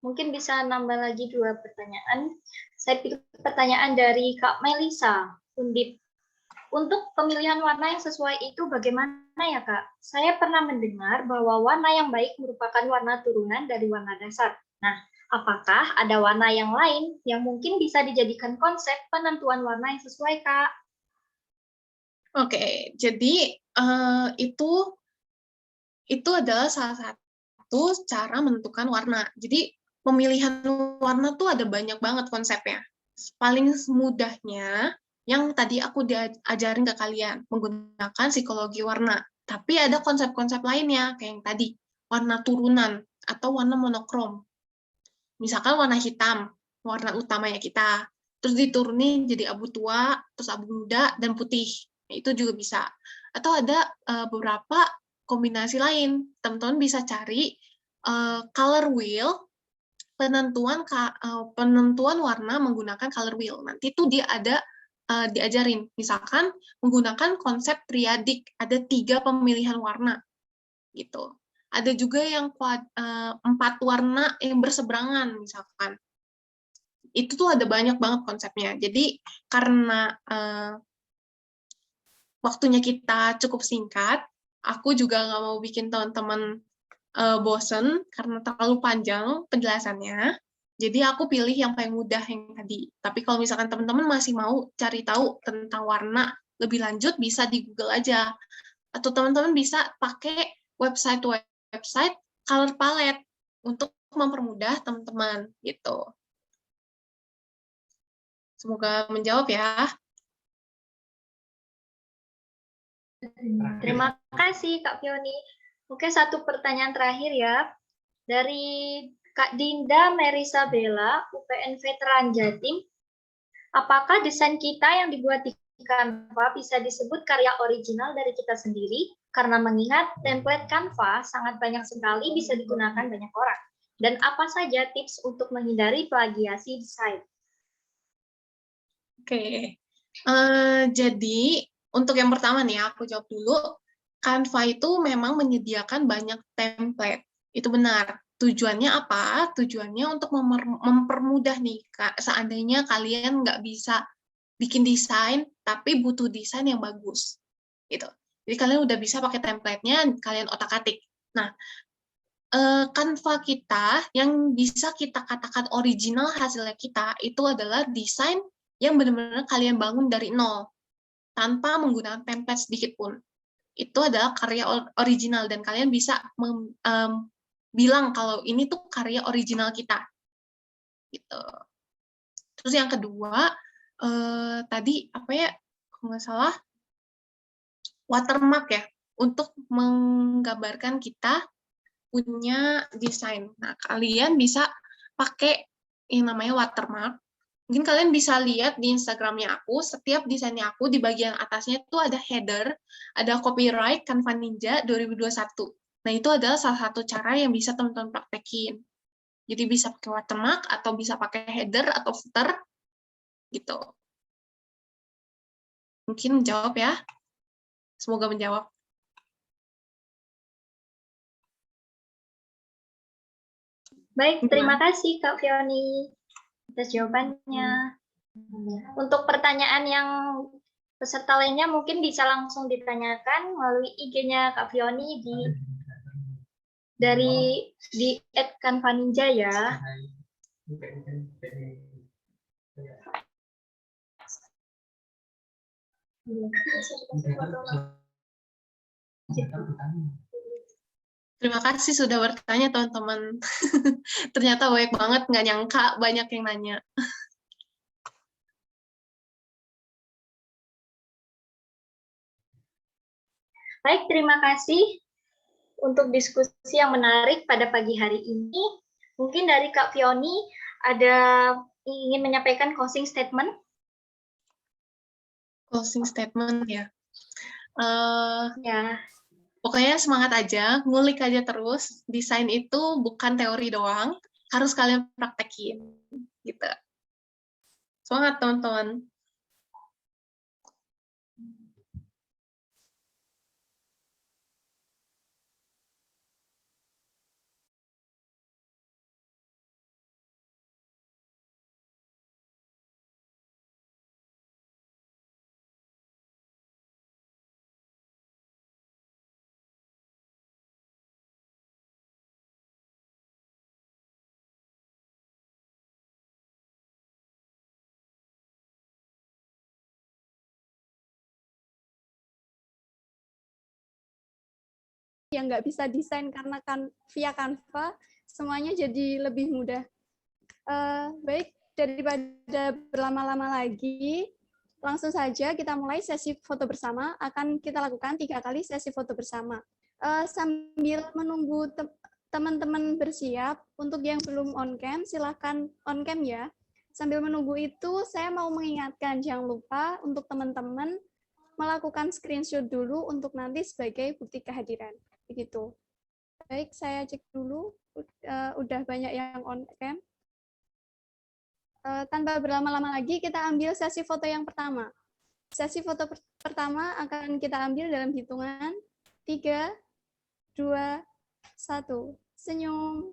mungkin bisa nambah lagi 2 pertanyaan. Saya pilih pertanyaan dari Kak Melisa, Undip. Untuk pemilihan warna yang sesuai itu bagaimana ya, Kak? Saya pernah mendengar bahwa warna yang baik merupakan warna turunan dari warna dasar. Nah, apakah ada warna yang lain yang mungkin bisa dijadikan konsep penentuan warna yang sesuai, Kak? Oke, jadi itu adalah salah satu cara menentukan warna. Jadi pemilihan warna tuh ada banyak banget konsepnya. Paling mudahnya yang tadi aku diajarin ke kalian, menggunakan psikologi warna. Tapi ada konsep-konsep lainnya, kayak yang tadi, warna turunan atau warna monokrom. Misalkan warna hitam, warna utamanya kita, terus diturunin jadi abu tua, terus abu muda, dan putih. Itu juga bisa. Atau ada beberapa kombinasi lain. Teman-teman bisa cari color wheel, penentuan warna menggunakan color wheel. Nanti itu dia ada diajarin. Misalkan menggunakan konsep triadik, ada 3 pemilihan warna. Gitu. Ada juga yang 4 warna yang berseberangan, misalkan. Itu tuh ada banyak banget konsepnya. Jadi karena waktunya kita cukup singkat, aku juga nggak mau bikin teman-teman bosen karena terlalu panjang penjelasannya. Jadi aku pilih yang paling mudah yang tadi. Tapi kalau misalkan teman-teman masih mau cari tahu tentang warna lebih lanjut, bisa di Google aja. Atau teman-teman bisa pakai website color palette untuk mempermudah teman-teman gitu. Semoga menjawab ya. Terima kasih Kak Fioni. Oke, 1 pertanyaan terakhir ya. Dari Kak Dinda Merisabella, UPN Veteran Jatim. Apakah desain kita yang dibuat di Canva bisa disebut karya original dari kita sendiri? Karena mengingat template Canva sangat banyak sekali bisa digunakan banyak orang. Dan apa saja tips untuk menghindari plagiasi desain? Oke. Jadi untuk yang pertama nih, aku jawab dulu. Canva itu memang menyediakan banyak template. Itu benar. Tujuannya apa? Tujuannya untuk mempermudah nih, seandainya kalian nggak bisa bikin desain, tapi butuh desain yang bagus. Gitu. Jadi kalian udah bisa pakai template-nya, kalian otak-atik. Nah, Canva kita yang bisa kita katakan original hasilnya kita, itu adalah desain yang benar-benar kalian bangun dari nol, tanpa menggunakan template sedikit pun. Itu adalah karya original, dan kalian bisa bilang kalau ini tuh karya original kita. Gitu. Terus yang kedua, tadi apa ya, kalau nggak salah, watermark ya, untuk menggambarkan kita punya desain. Nah, kalian bisa pakai yang namanya watermark. Mungkin kalian bisa lihat di Instagramnya aku, setiap desainnya aku di bagian atasnya itu ada header, ada copyright Canva Ninja 2021. Nah, itu adalah salah satu cara yang bisa teman-teman praktekin. Jadi bisa pakai watermark, atau bisa pakai header atau footer, gitu. Mungkin menjawab ya. Semoga menjawab. Baik, terima kasih Kak Fioni atas jawabannya. Untuk pertanyaan yang peserta lainnya mungkin bisa langsung ditanyakan melalui IG-nya Kak Fioni di @canvaninja ya. Terima kasih sudah bertanya, teman-teman. Ternyata banyak banget, nggak nyangka banyak yang nanya. Baik, terima kasih untuk diskusi yang menarik pada pagi hari ini. Mungkin dari Kak Fioni ada ingin menyampaikan closing statement? Closing statement ya. Ya. Pokoknya semangat aja, ngulik aja terus. Desain itu bukan teori doang, harus kalian praktekin. Gitu. Semangat, teman-teman. yang nggak bisa desain karena kan via Canva, semuanya jadi lebih mudah. Baik, daripada berlama-lama lagi, langsung saja kita mulai sesi foto bersama. Akan kita lakukan 3 kali sesi foto bersama. Sambil menunggu teman-teman bersiap, untuk yang belum on cam, silahkan on cam ya. Sambil menunggu itu, saya mau mengingatkan, jangan lupa untuk teman-teman melakukan screenshot dulu untuk nanti sebagai bukti kehadiran. Begitu. Baik, saya cek dulu. Udah banyak yang on cam. Tanpa berlama-lama lagi, kita ambil sesi foto yang pertama. Sesi foto pertama akan kita ambil dalam hitungan 3, 2, 1. Senyum.